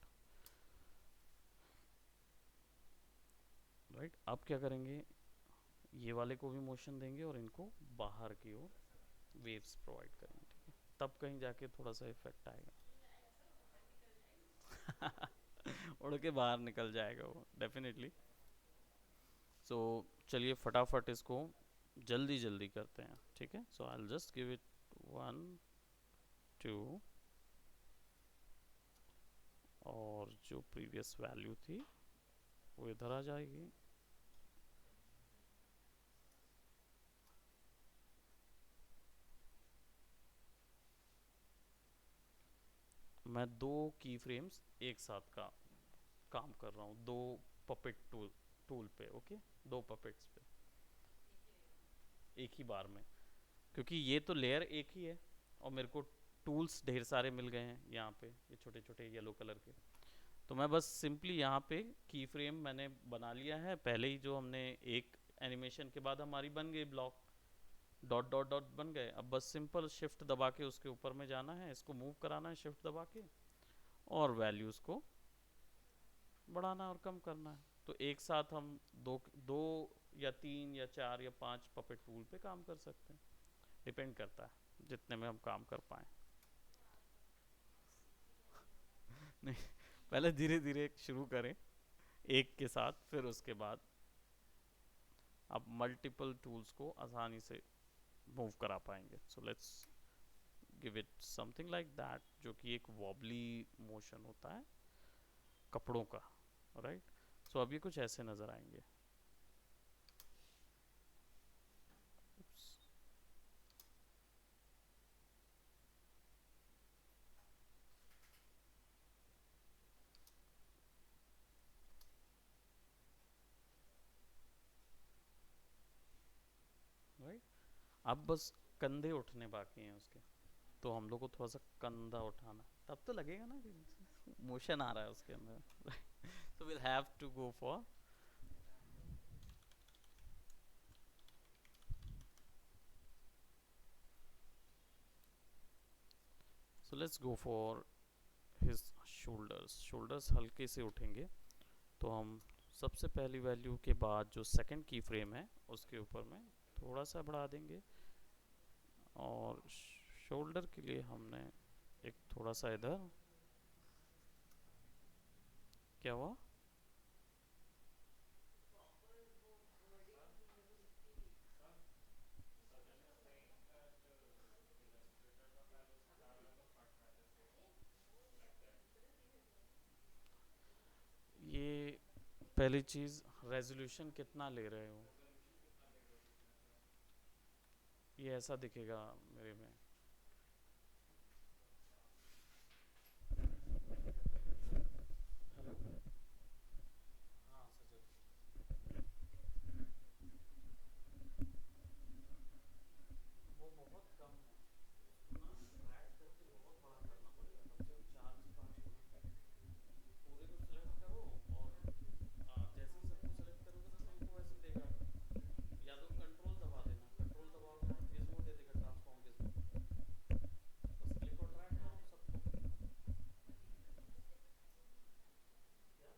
Right, अब क्या करेंगे, ये वाले को भी मोशन देंगे और इनको बाहर की ओर वेव्स प्रोवाइड करेंगे, ठीक है। तब कहीं जाके थोड़ा सा इफेक्ट आएगा। उड़ के बाहर निकल जाएगा वो डेफिनेटली। सो चलिए फटाफट इसको जल्दी जल्दी करते हैं, ठीक है। सो आई जस्ट गिव इट 1 2, और जो प्रीवियस वैल्यू थी वो इधर आ जाएगी। मैं दो की फ्रेम्स एक साथ का काम कर रहा हूँ, दो पपेट टूल पे, ओके, दो पपेट्स पे एक ही बार में, क्योंकि ये तो लेयर एक ही है और मेरे को टूल्स ढेर सारे मिल गए हैं यहाँ पे, ये छोटे छोटे येलो कलर के। तो मैं बस सिंपली यहाँ पे की फ्रेम मैंने बना लिया है पहले ही, जो हमने एक एनिमेशन के बाद हमारी बन गई ब्लॉक, डॉट डॉट डॉट बन गए। अब बस सिंपल शिफ्ट दबा के उसके ऊपर में जाना है, इसको मूव कराना है शिफ्ट दबा के, और वैल्यूज़ को बढ़ाना और कम करना है। तो एक साथ हम दो दो या तीन या चार या पांच पपेट टूल पे काम कर सकते हैं, डिपेंड करता है जितने में हम काम कर पाए। नहीं, पहले धीरे धीरे शुरू करें एक के साथ, फिर उसके बाद आप मल्टीपल टूल्स को आसानी से मूव करा पाएंगे। So let's give it something like that, जो कि एक वॉबली मोशन होता है कपड़ों का, राइट। सो अब ये कुछ ऐसे नज़र आएंगे। Oops. राइट, अब बस कंधे उठने बाकी हैं उसके, तो हम लोग को थोड़ा सा कंधा उठाना, तब तो लगेगा ना कि मोशन आ रहा है उसके अंदर। So will have to go for, so let's go for his shoulders. Shoulders हल्के से उठेंगे, तो हम सबसे पहली वैल्यू के बाद जो सेकंड की फ्रेम है उसके ऊपर में थोड़ा सा बढ़ा देंगे। और शोल्डर के लिए हमने एक थोड़ा सा इधर, क्या हुआ? ये पहली चीज़, रेजोल्यूशन कितना ले रहे हो? ये ऐसा दिखेगा मेरे में। हेलो। हाँ सजल। वो बहुत कम है, उसको ना ड्रैग करके बहुत बड़ा करना पड़ेगा, कम से कम 4 से 5 गुना। पूरे को सिलेक्ट करो, और जैसे ही सबको सिलेक्ट करोगे तो तुमको वैसे ही देगा। या तो कंट्रोल दबा देना, कंट्रोल दबाओगे तो गिज्मो दे देगा, ट्रांसफॉर्म गिज्मो। बस क्लिक और ड्रैग करो सबको। क्या? हेलो।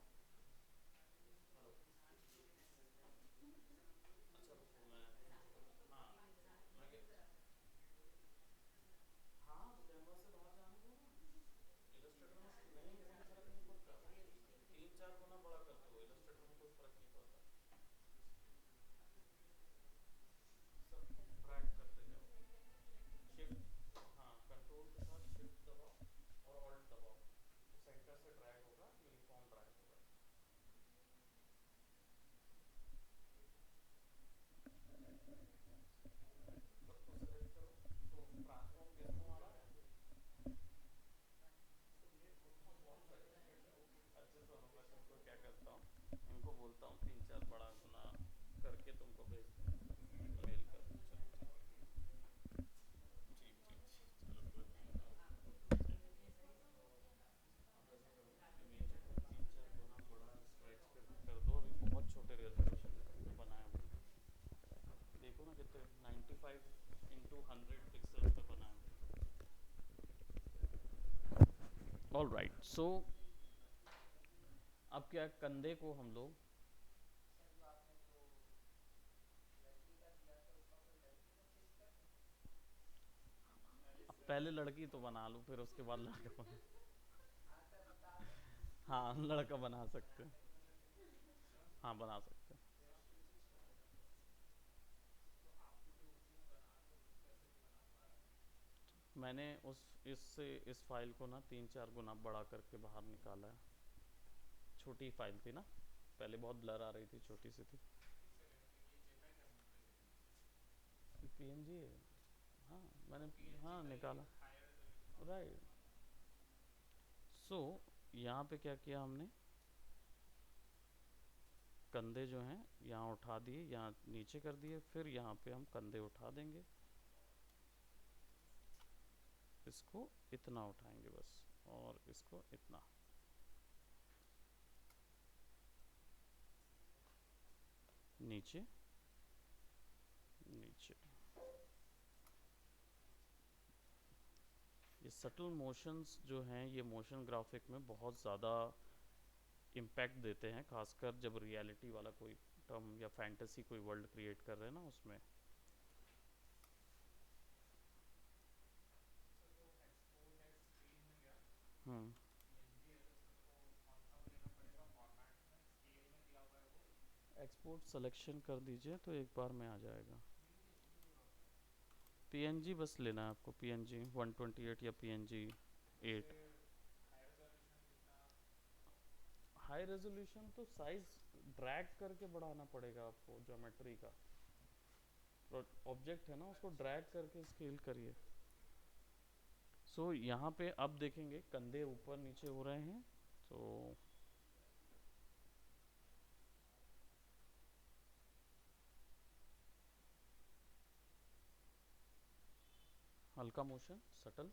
अच्छा रुको, मैं हाँ मैं हाँ तो कैनवा से बाहर जाने दो ना। इलस्ट्रेटर में नहीं, इसमें फर्क नहीं पड़ता। 3-4 गुना बड़ा कर दो, इलस्ट्रेटर में कोई फर्क नहीं पड़ता। सबको ड्रैग करते जाओ। शिफ्ट, हाँ कंट्रोल के साथ शिफ्ट दबाओ और ऑल्ट दबाओ, तो सेंटर से ड्रैग होगा, यूनिफॉर्म ड्रैग होगा। सबको सेलेक्ट करो, तो ट्रांसफॉर्म गिज्मो आ रहा है। अच्छा सुनो, मैं तुमको क्या करता हूँ, इनको बोलता हूँ 3-4 बड़ा गुना करके तुमको भेज दें, मेल कर दो। चलो ठीक ठीक ठीक, चलो कोई बात नहीं। अब ऐसा करो, इमेज को 3-4 गुना बड़ा स्ट्रेच कर दो। अभी बहुत छोटे रेजोल्यूशन में बनाया हुआ है। देखो ना कितने 95x100 पिक्सल पे बनाया हुआ है। ऑल राइट, सो अब क्या, कंधे को हम लोग, अब पहले लड़की तो बना लूँ फिर उसके बाद लड़का बना। हाँ लड़का बना सकते हैं। हाँ बना सकते हैं। मैंने उस इससे इस फाइल को ना 3-4 गुना बड़ा करके बाहर निकाला है। छोटी फाइल थी ना, पहले बहुत ब्लर आ रही थी, छोटी सी थी। पीएनजी है। हाँ मैंने, हाँ निकाला। राइट। सो यहाँ पे क्या किया हमने, कंधे जो हैं यहाँ उठा दिए, यहाँ नीचे कर दिए, फिर यहाँ पे हम कंधे उठा देंगे। इसको इतना उठाएंगे बस, और इसको इतना। नीचे नीचे। ये सटल मोशंस जो हैं, ये मोशन ग्राफिक में बहुत ज़्यादा इम्पैक्ट देते हैं, खासकर जब रियलिटी वाला कोई टर्म या फैंटेसी कोई वर्ल्ड क्रिएट कर रहे हैं ना उसमें। हम्म। एक्सपोर्ट सिलेक्शन कर दीजिए तो एक बार में आ जाएगा। पीएनजी बस लेना है आपको, पीएनजी 128 या पीएनजी 8। हाई रेजोल्यूशन तो साइज ड्रैग करके बढ़ाना पड़ेगा आपको, ज्योमेट्री का ऑब्जेक्ट है ना, उसको ड्रैग करके स्केल करिए। सो यहाँ पे अब देखेंगे कंधे ऊपर नीचे हो रहे हैं, तो हल्का मोशन, सटल।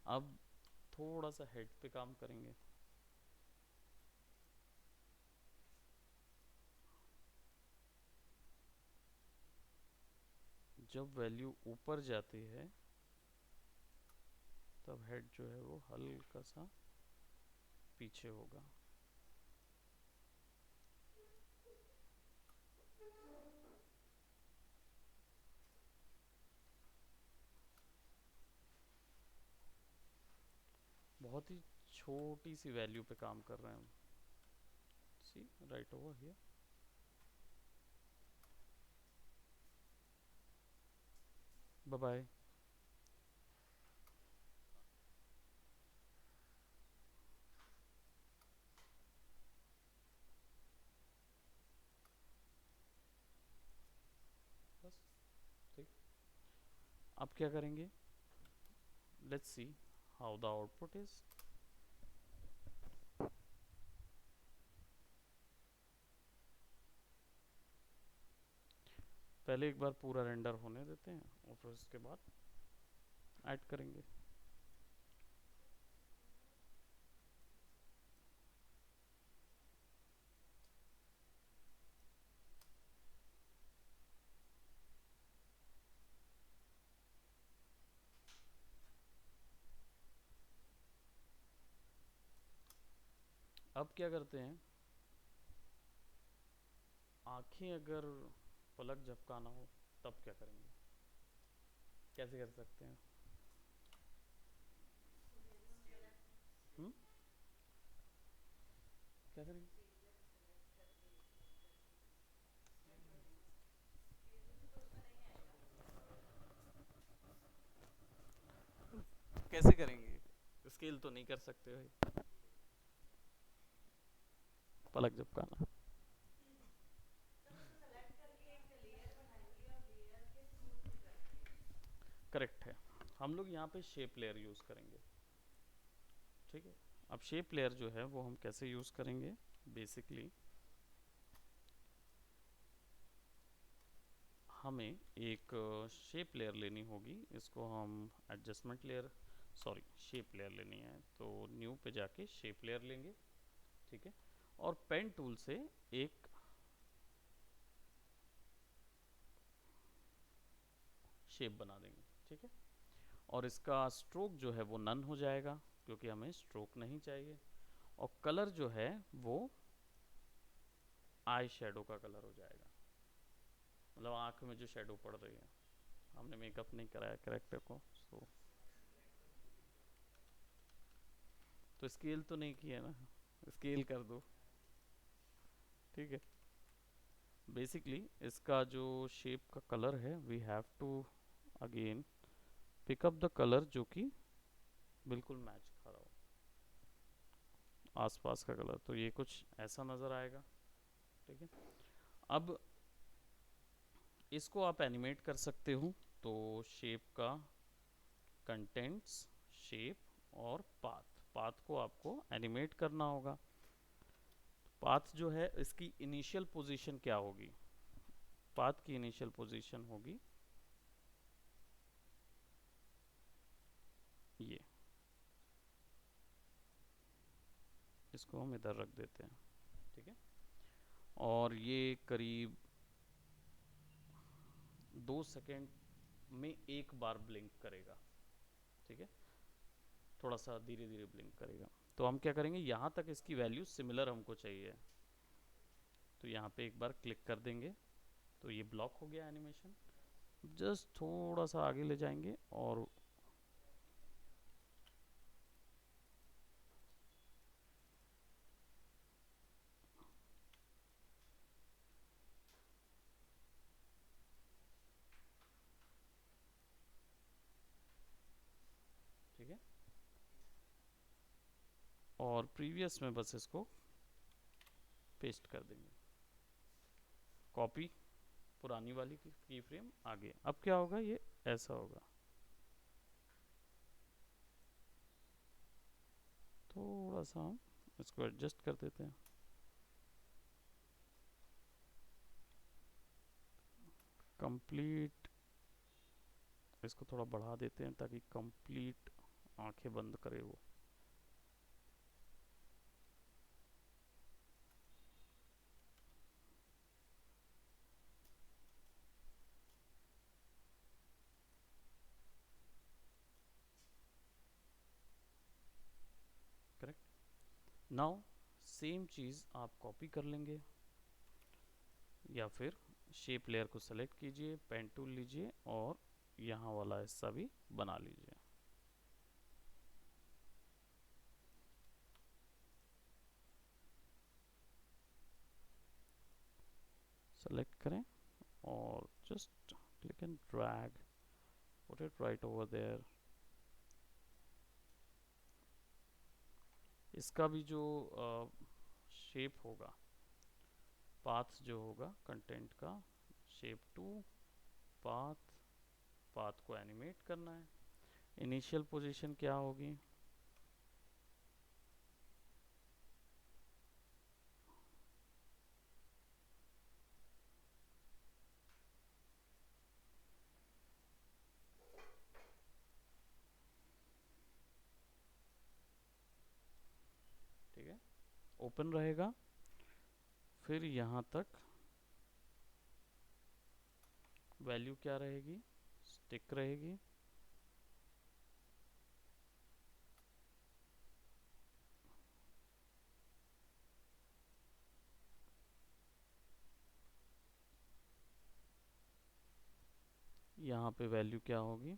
अब थोड़ा सा हेड पे काम करेंगे। जब वैल्यू ऊपर जाती है तब हेड जो है वो हल्का सा पीछे होगा। बहुत ही छोटी सी वैल्यू पे काम कर रहे हैं हम। See right over here. Bye bye. बस ठीक। अब क्या करेंगे, let's see how the output is. पहले एक बार पूरा रेंडर होने देते हैं और फिर उसके बाद ऐड करेंगे। अब क्या करते हैं, आंखें अगर पलक झपकाना हो तब क्या करेंगे, कैसे कर सकते हैं? हम्म, क्या करेंगे? कैसे करेंगे, स्केल तो नहीं कर सकते भाई, पलक झपकाना। करेक्ट है। हम लोग यहाँ पे शेप लेयर यूज़ करेंगे। ठीक है। अब शेप लेयर जो है वो हम कैसे यूज़ करेंगे, बेसिकली हमें एक शेप लेयर लेनी होगी। इसको हम adjustment layer, sorry shape layer लेनी है तो न्यू पे जाके शेप लेयर लेंगे। ठीक है। और पेन टूल से एक शेप बना देंगे। ठीक है। और इसका स्ट्रोक जो है वो नन हो जाएगा क्योंकि हमें स्ट्रोक नहीं चाहिए। और कलर जो है वो आई शेडो का कलर हो जाएगा, मतलब आँख में जो शेडो पड़ रही है। हमने मेकअप नहीं कराया करेक्टर को, तो स्केल तो नहीं किया ना, स्केल कर दो। ठीक है। बेसिकली इसका जो शेप का कलर है we have to again pick up the colour जो कि बिल्कुल मैच खा रहा हो आसपास का कलर, तो ये कुछ ऐसा नज़र आएगा। ठीक है। अब इसको आप एनिमेट कर सकते हो, तो शेप का कंटेंट्स, शेप और पाथ, पाथ को आपको एनिमेट करना होगा। पाथ जो है इसकी इनिशियल पोजीशन क्या होगी, पाथ की इनिशियल पोजीशन होगी ये, इसको हम इधर रख देते हैं। ठीक है। और ये करीब 2 सेकेंड में एक बार ब्लिंक करेगा। ठीक है। थोड़ा सा धीरे धीरे ब्लिंक करेगा। तो हम क्या करेंगे, यहाँ तक इसकी वैल्यू सिमिलर हमको चाहिए, तो यहाँ पे एक बार क्लिक कर देंगे तो ये ब्लॉक हो गया एनिमेशन। जस्ट थोड़ा सा आगे ले जाएंगे और ठीक है, और प्रीवियस में बस इसको पेस्ट कर देंगे, कॉपी पुरानी वाली की फ्रेम आगे। अब क्या होगा, ये ऐसा होगा। थोड़ा सा हम इसको एडजस्ट कर देते हैं, कंप्लीट इसको थोड़ा बढ़ा देते हैं ताकि कंप्लीट आंखें बंद करे वो। करेक्ट। नाउ सेम चीज़ आप कॉपी कर लेंगे, या फिर शेप लेयर को सेलेक्ट कीजिए, पेन टूल लीजिए और यहाँ वाला हिस्सा भी बना लीजिए। सेलेक्ट करें और just click and drag, put it right over there. इसका भी जो शेप होगा, पाथ जो होगा कंटेंट का, शेप टू पाथ, पाथ को एनिमेट करना है। इनिशियल पोजीशन क्या होगी, ठीक है, ओपन रहेगा। फिर यहाँ तक वैल्यू क्या रहेगी, स्टिक रहेगी। यहाँ पे वैल्यू क्या होगी,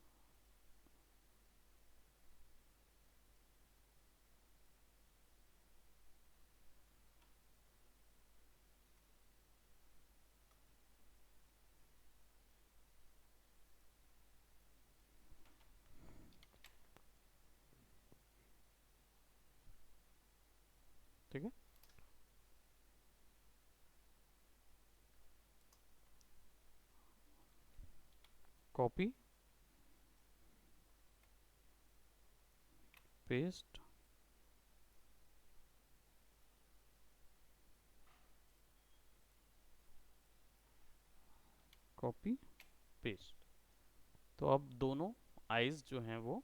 ठीक है। Copy, paste, copy, paste. तो अब दोनों आइज जो हैं वो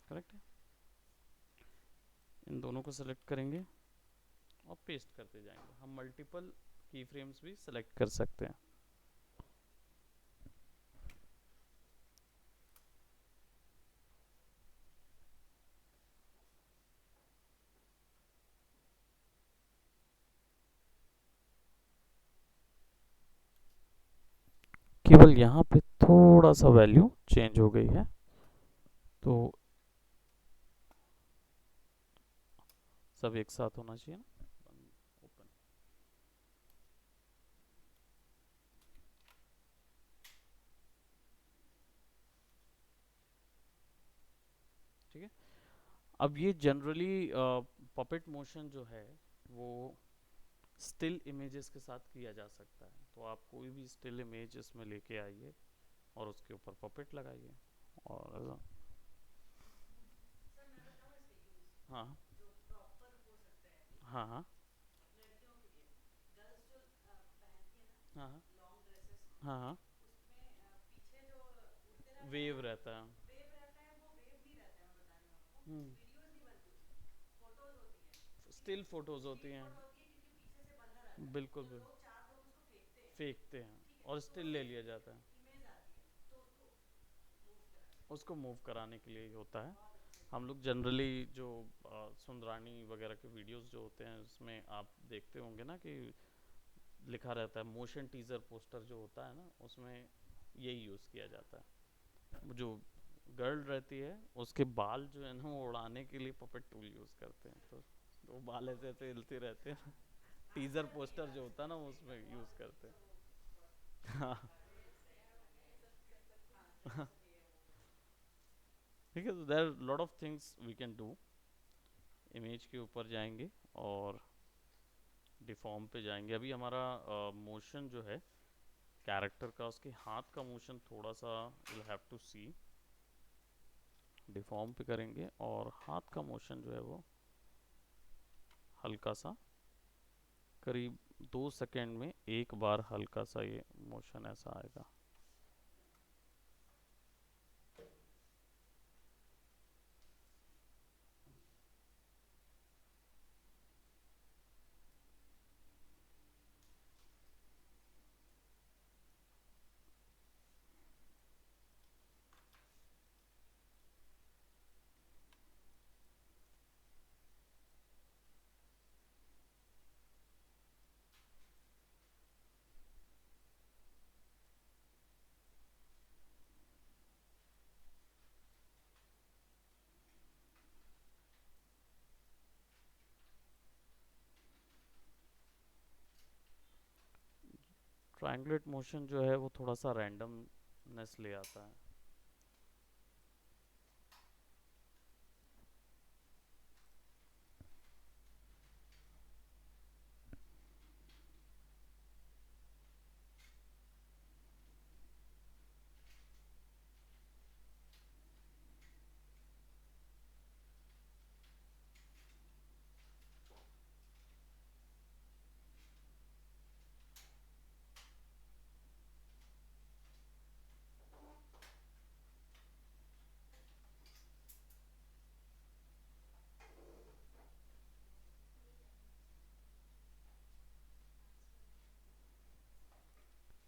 करेक्ट है। इन दोनों को सेलेक्ट करेंगे और पेस्ट करते जाएंगे। हम मल्टीपल की फ्रेम्स भी सेलेक्ट कर सकते हैं। केवल यहाँ पे थोड़ा सा वैल्यू चेंज हो गई है, तो सब एक साथ होना चाहिए ना। ओपन, ठीक है। अब ये जनरली पपेट मोशन जो है वो स्टिल इमेजेस के साथ किया जा सकता है। तो आप कोई भी स्टिल इमेज इसमें लेके आइए और उसके ऊपर पपेट लगाइए और हाँ हाँ हाँ हाँ हाँ हाँ, वेव रहता है। हम्म, स्टिल फोटोज होती हैं। बिल्कुल बिल्कुल, फेंकते हैं और स्टिल ले लिया जाता है। उसको मूव कराने के लिए ही होता है। हम लोग जनरली जो सुंदरानी वगैरह के वीडियोस जो होते हैं उसमें आप देखते होंगे ना कि लिखा रहता है मोशन टीजर पोस्टर जो होता है ना, उसमें यही यूज़ किया जाता है। जो गर्ल रहती है उसके बाल जो है ना वो उड़ाने के लिए पपेट टूल यूज़ करते हैं, तो वो बाल ऐसे ऐसे हिलते रहते हैं। टीजर पोस्टर जो होता है ना वो उसमें यूज़ करते हैं। हाँ। ठीक है, तो there lot of things we can do. Image के ऊपर जाएंगे और डिफॉर्म पे जाएंगे। अभी हमारा मोशन जो है कैरेक्टर का, उसके हाथ का मोशन थोड़ा सा you have to see. Deform पे करेंगे और हाथ का मोशन जो है वो हल्का सा करीब 2 सेकेंड में एक बार हल्का सा ये मोशन ऐसा आएगा। ट्रायंगुलेट मोशन जो है वो थोड़ा सा रैंडमनेस ले आता है।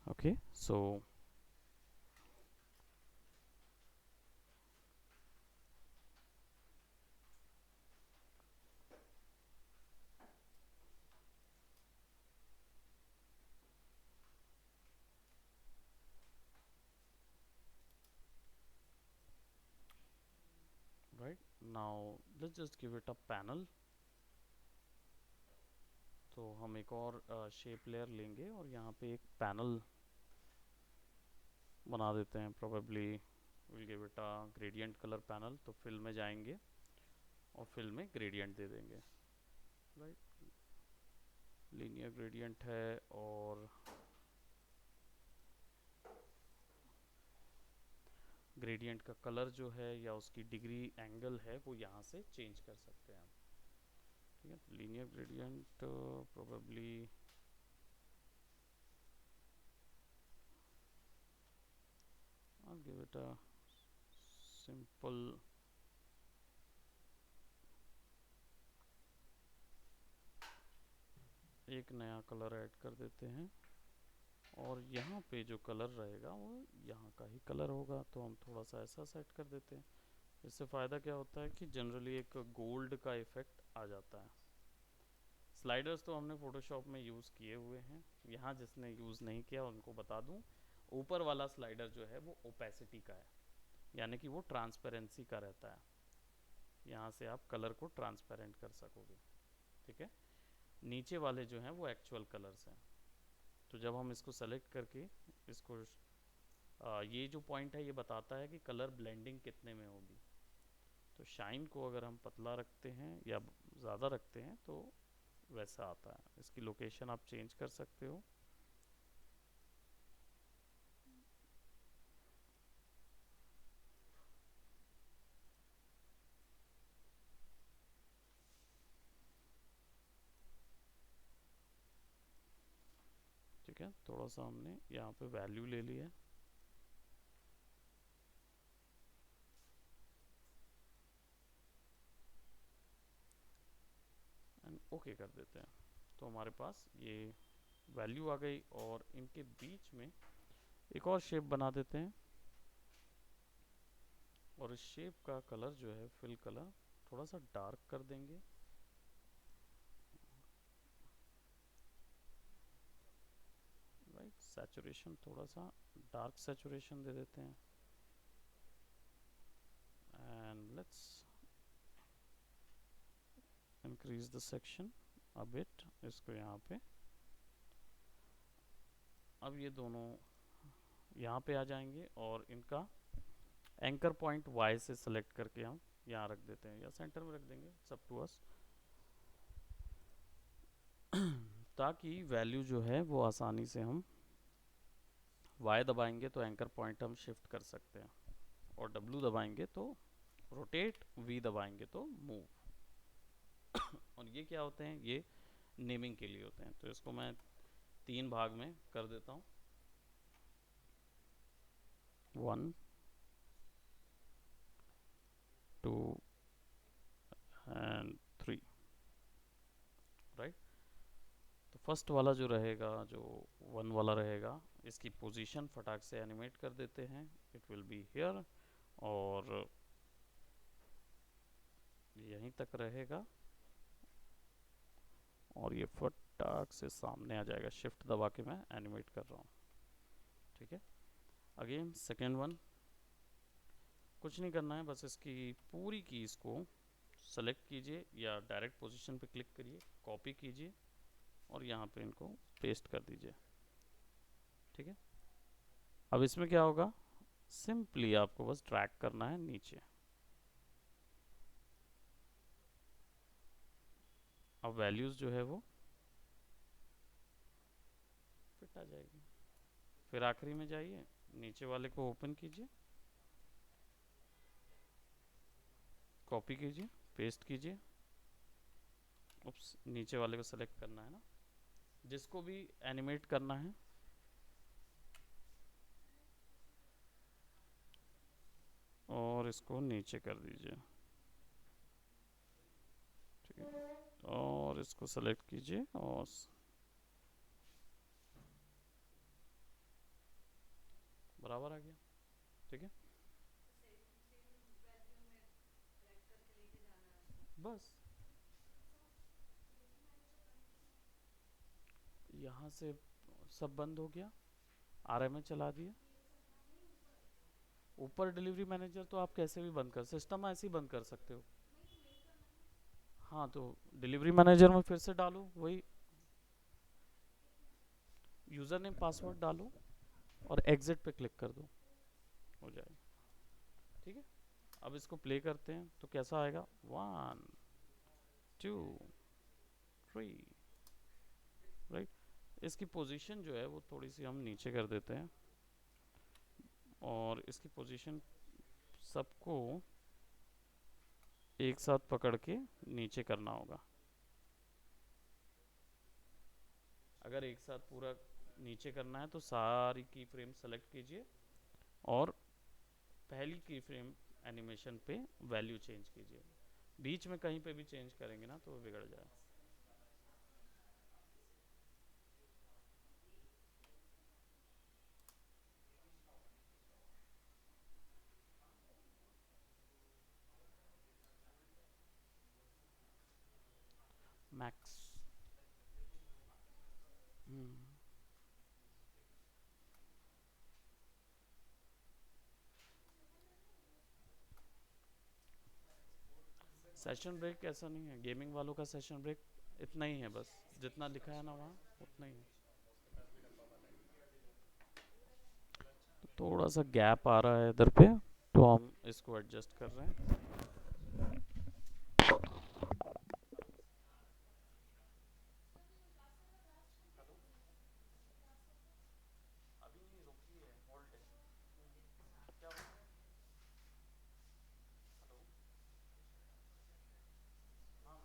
Okay so right now let's just give it a panel. तो हम एक और शेप लेयर लेंगे और यहाँ पे एक पैनल बना देते हैं। Probably will give it a gradient colour panel. तो फिल में जाएंगे और फिल में ग्रेडियंट दे देंगे। राइट लीनियर ग्रेडियंट है और ग्रेडियंट का कलर जो है या उसकी डिग्री एंगल है वो यहाँ से चेंज कर सकते हैं हम। ठीक है तो linear gradient probably I'll give it a simple एक नया कलर ऐड कर देते हैं और यहाँ पे जो कलर रहेगा वो यहाँ का ही कलर होगा। तो हम थोड़ा सा ऐसा सेट कर देते हैं। इससे फ़ायदा क्या होता है कि जनरली एक गोल्ड का इफ़ेक्ट आ जाता है। स्लाइडर्स तो हमने फ़ोटोशॉप में यूज़ किए हुए हैं। यहाँ जिसने यूज़ नहीं किया उनको बता दूँ, ऊपर वाला स्लाइडर जो है वो ओपेसिटी का है, यानी कि वो ट्रांसपेरेंसी का रहता है। यहाँ से आप कलर को ट्रांसपेरेंट कर सकोगे। ठीक है नीचे वाले जो हैं वो एक्चुअल कलर्स हैं। तो जब हम इसको सेलेक्ट करके इसको ये जो पॉइंट है ये बताता है कि कलर ब्लेंडिंग कितने में होगी। तो शाइन को अगर हम पतला रखते हैं या ज़्यादा रखते हैं तो वैसा आता है। इसकी लोकेशन आप चेंज कर सकते हो। ठीक है थोड़ा सा हमने यहाँ पे वैल्यू ले ली है। एंड ओके कर देते हैं। तो हमारे पास ये वैल्यू आ गई और इनके बीच में एक और शेप बना देते हैं और इस शेप का कलर जो है फिल कलर थोड़ा सा डार्क कर देंगे। राइट सैचुरेशन थोड़ा सा डार्क सैचुरेशन दे देते हैं and let's increase the section a bit. इसको यहाँ पे अब ये दोनों यहाँ पे आ जाएंगे और इनका एंकर पॉइंट वाई से सेलेक्ट करके हम यहाँ रख देते हैं या सेंटर में रख देंगे, सब टू अस, ताकि वैल्यू जो है वो आसानी से हम वाई दबाएंगे तो एंकर पॉइंट हम शिफ्ट कर सकते हैं और डब्ल्यू दबाएंगे तो रोटेट, वी दबाएंगे तो मूव। और ये क्या होते हैं, ये नेमिंग के लिए होते हैं। तो इसको मैं 3 भाग में कर देता हूँ, 1 2 एंड 3, राइट। तो फर्स्ट वाला जो रहेगा, जो 1 वाला रहेगा, इसकी पोजीशन फटाक से एनिमेट कर देते हैं। इट विल बी हियर और यहीं तक रहेगा और ये फटाक से सामने आ जाएगा। शिफ्ट दबा के मैं एनिमेट कर रहा हूँ, ठीक है। अगेन सेकेंड वन, कुछ नहीं करना है, बस इसकी पूरी कीज़ को सेलेक्ट कीजिए या डायरेक्ट पोजीशन पे क्लिक करिए, कॉपी कीजिए और यहाँ पे इनको पेस्ट कर दीजिए, ठीक है। अब इसमें क्या होगा, सिंपली आपको बस ड्रैग करना है नीचे। अब वैल्यूज़ जो है वो फिट आ जाएगी। फिर आखिरी में जाइए, नीचे वाले को ओपन कीजिए, कॉपी कीजिए, पेस्ट कीजिए। उप्स, नीचे वाले को सेलेक्ट करना है ना, जिसको भी एनिमेट करना है, और इसको नीचे कर दीजिए, ठीक है। और इसको सेलेक्ट कीजिए और बराबर आ गया, ठीक है। बस यहाँ से सब बंद हो गया, आरएमए चला दिया। ऊपर डिलीवरी मैनेजर तो आप कैसे भी बंद कर, सिस्टम ऐसे ही बंद कर सकते हो। हाँ, तो डिलीवरी मैनेजर में फिर से डालो वही यूज़र नेम पासवर्ड डालो और एग्जिट पे क्लिक कर दो, हो जाएगा, ठीक है। अब इसको प्ले करते हैं तो कैसा आएगा, 1 2 3, राइट। इसकी पोजीशन जो है वो थोड़ी सी हम नीचे कर देते हैं और इसकी पोजीशन सबको एक साथ पकड़ के नीचे करना होगा। अगर एक साथ पूरा नीचे करना है तो सारी की फ्रेम सेलेक्ट कीजिए और पहली की फ्रेम एनिमेशन पे वैल्यू चेंज कीजिए। बीच में कहीं पे भी चेंज करेंगे ना तो वो बिगड़ जाए। मैक्स, सेशन ब्रेक ऐसा नहीं है, गेमिंग वालों का सेशन ब्रेक इतना ही है, बस जितना लिखा है ना वहाँ उतना ही है। तो थोड़ा सा गैप आ रहा है इधर पे, तो हम इसको एडजस्ट कर रहे हैं। अभी नहीं रुकी है, होल्ड है। क्या बोल रहे हैं? हेलो। हाँ,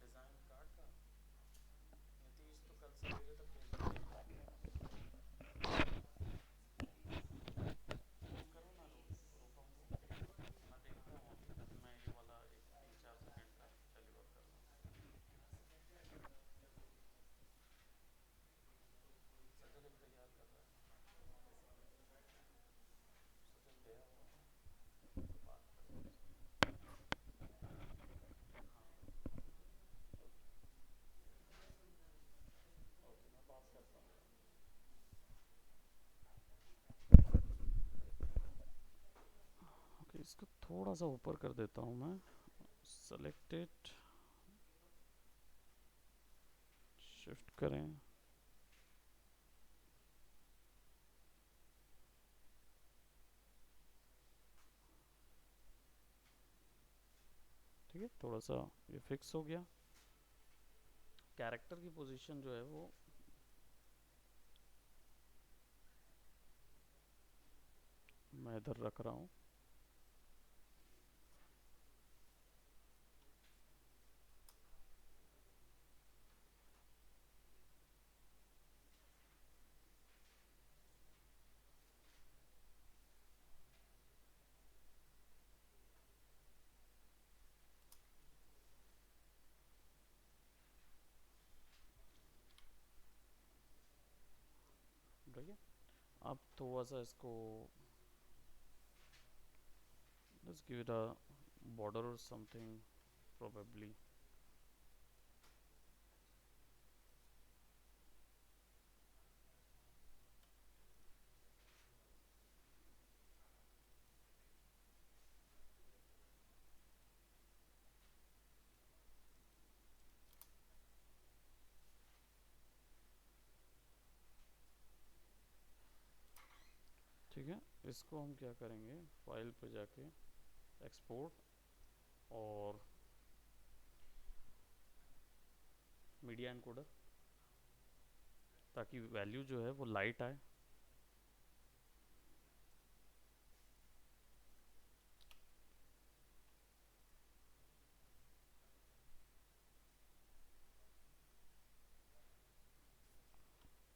डिज़ाइन कार्ड का नीतीश तो कल सवेरे तक भेज देंगे। तुम करो ना रूपम को, मैं देखता हूँ अभी, मैं ये वाला एक 3-4 सेकंड का डिलीवर कर रहा हूँ। सजल एक तैयार कर रहा है, सजल गया हुआ है, तो बात करते हैं उससे। ओके, मैं बात करता हूँ। ओके, इसको थोड़ा सा ऊपर कर देता हूँ मैं, सेलेक्टेड, शिफ्ट करें, ठीक है। थोड़ा सा ये फिक्स हो गया। कैरेक्टर की पोजीशन जो है वो मैं इधर रख रहा हूँ। अब थोड़ा सा इसको let's give it a border or something probably. ठीक है, इसको हम क्या करेंगे, फाइल पे जाके एक्सपोर्ट और मीडिया एनकोडर, ताकि वैल्यू जो है वो लाइट आए।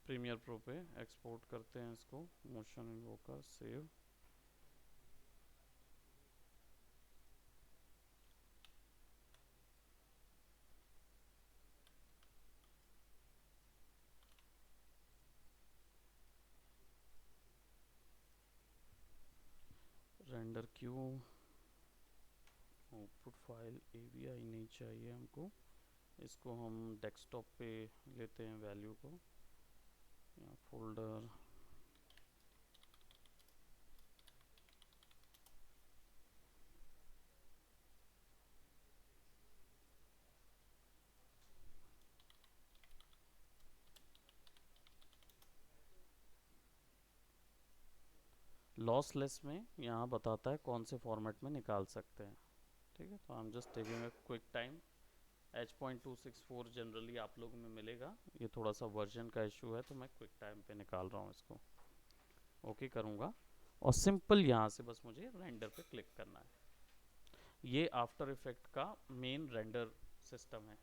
प्रीमियर प्रो पे एक्सपोर्ट करते हैं इसको, motion invoker save. Render queue, output file AVI नहीं चाहिए हमको, इसको हम डेस्कटॉप पे लेते हैं वैल्यू को, या फोल्डर लॉसलेस में यहाँ बताता है कौन से फॉर्मेट में निकाल सकते हैं। ठीक है, तो I am just taking a quick time. H.264 generally आप लोगों में मिलेगा, ये थोड़ा सा वर्जन का इशू है, तो मैं क्विक टाइम पे निकाल रहा हूँ इसको। ओके करूँगा और सिंपल यहाँ से बस मुझे रेंडर पे क्लिक करना है। ये आफ्टर इफेक्ट का मेन रेंडर सिस्टम है।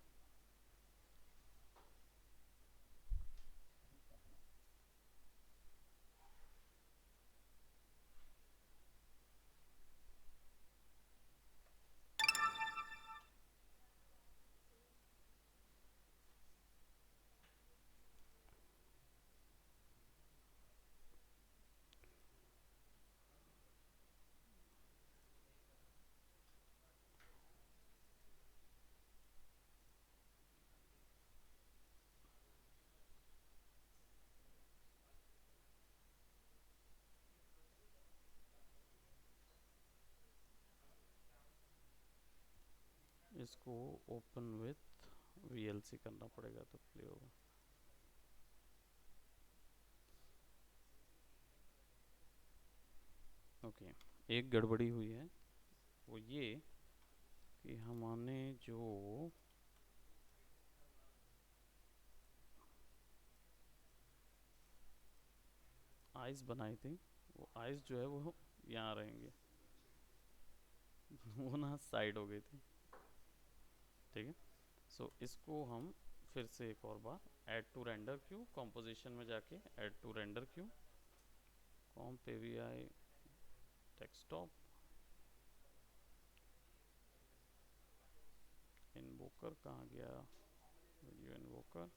इसको ओपन विथ VLC करना पड़ेगा तो प्ले होगा। ओके, एक गड़बड़ी हुई है, वो ये कि हमने जो आइस बनाई थी, वो आइस जो है वो यहाँ रहेंगे वो ना साइड हो गई थी। ठीक है, सो इसको हम फिर से एक और बार add to render queue, composition में जाके add to render queue, comp AVI desktop, invoker कहाँ गया, वीडियो इन्वोकर,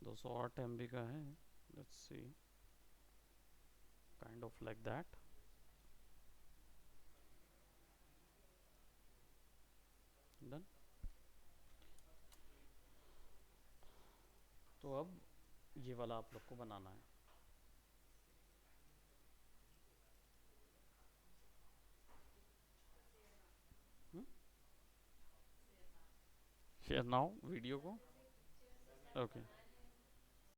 दो सौ आठ MB का है। Let's see, kind of like that. Done. तो अब ये वाला आप लोग को बनाना है। शेयर नाउ वीडियो को। ओके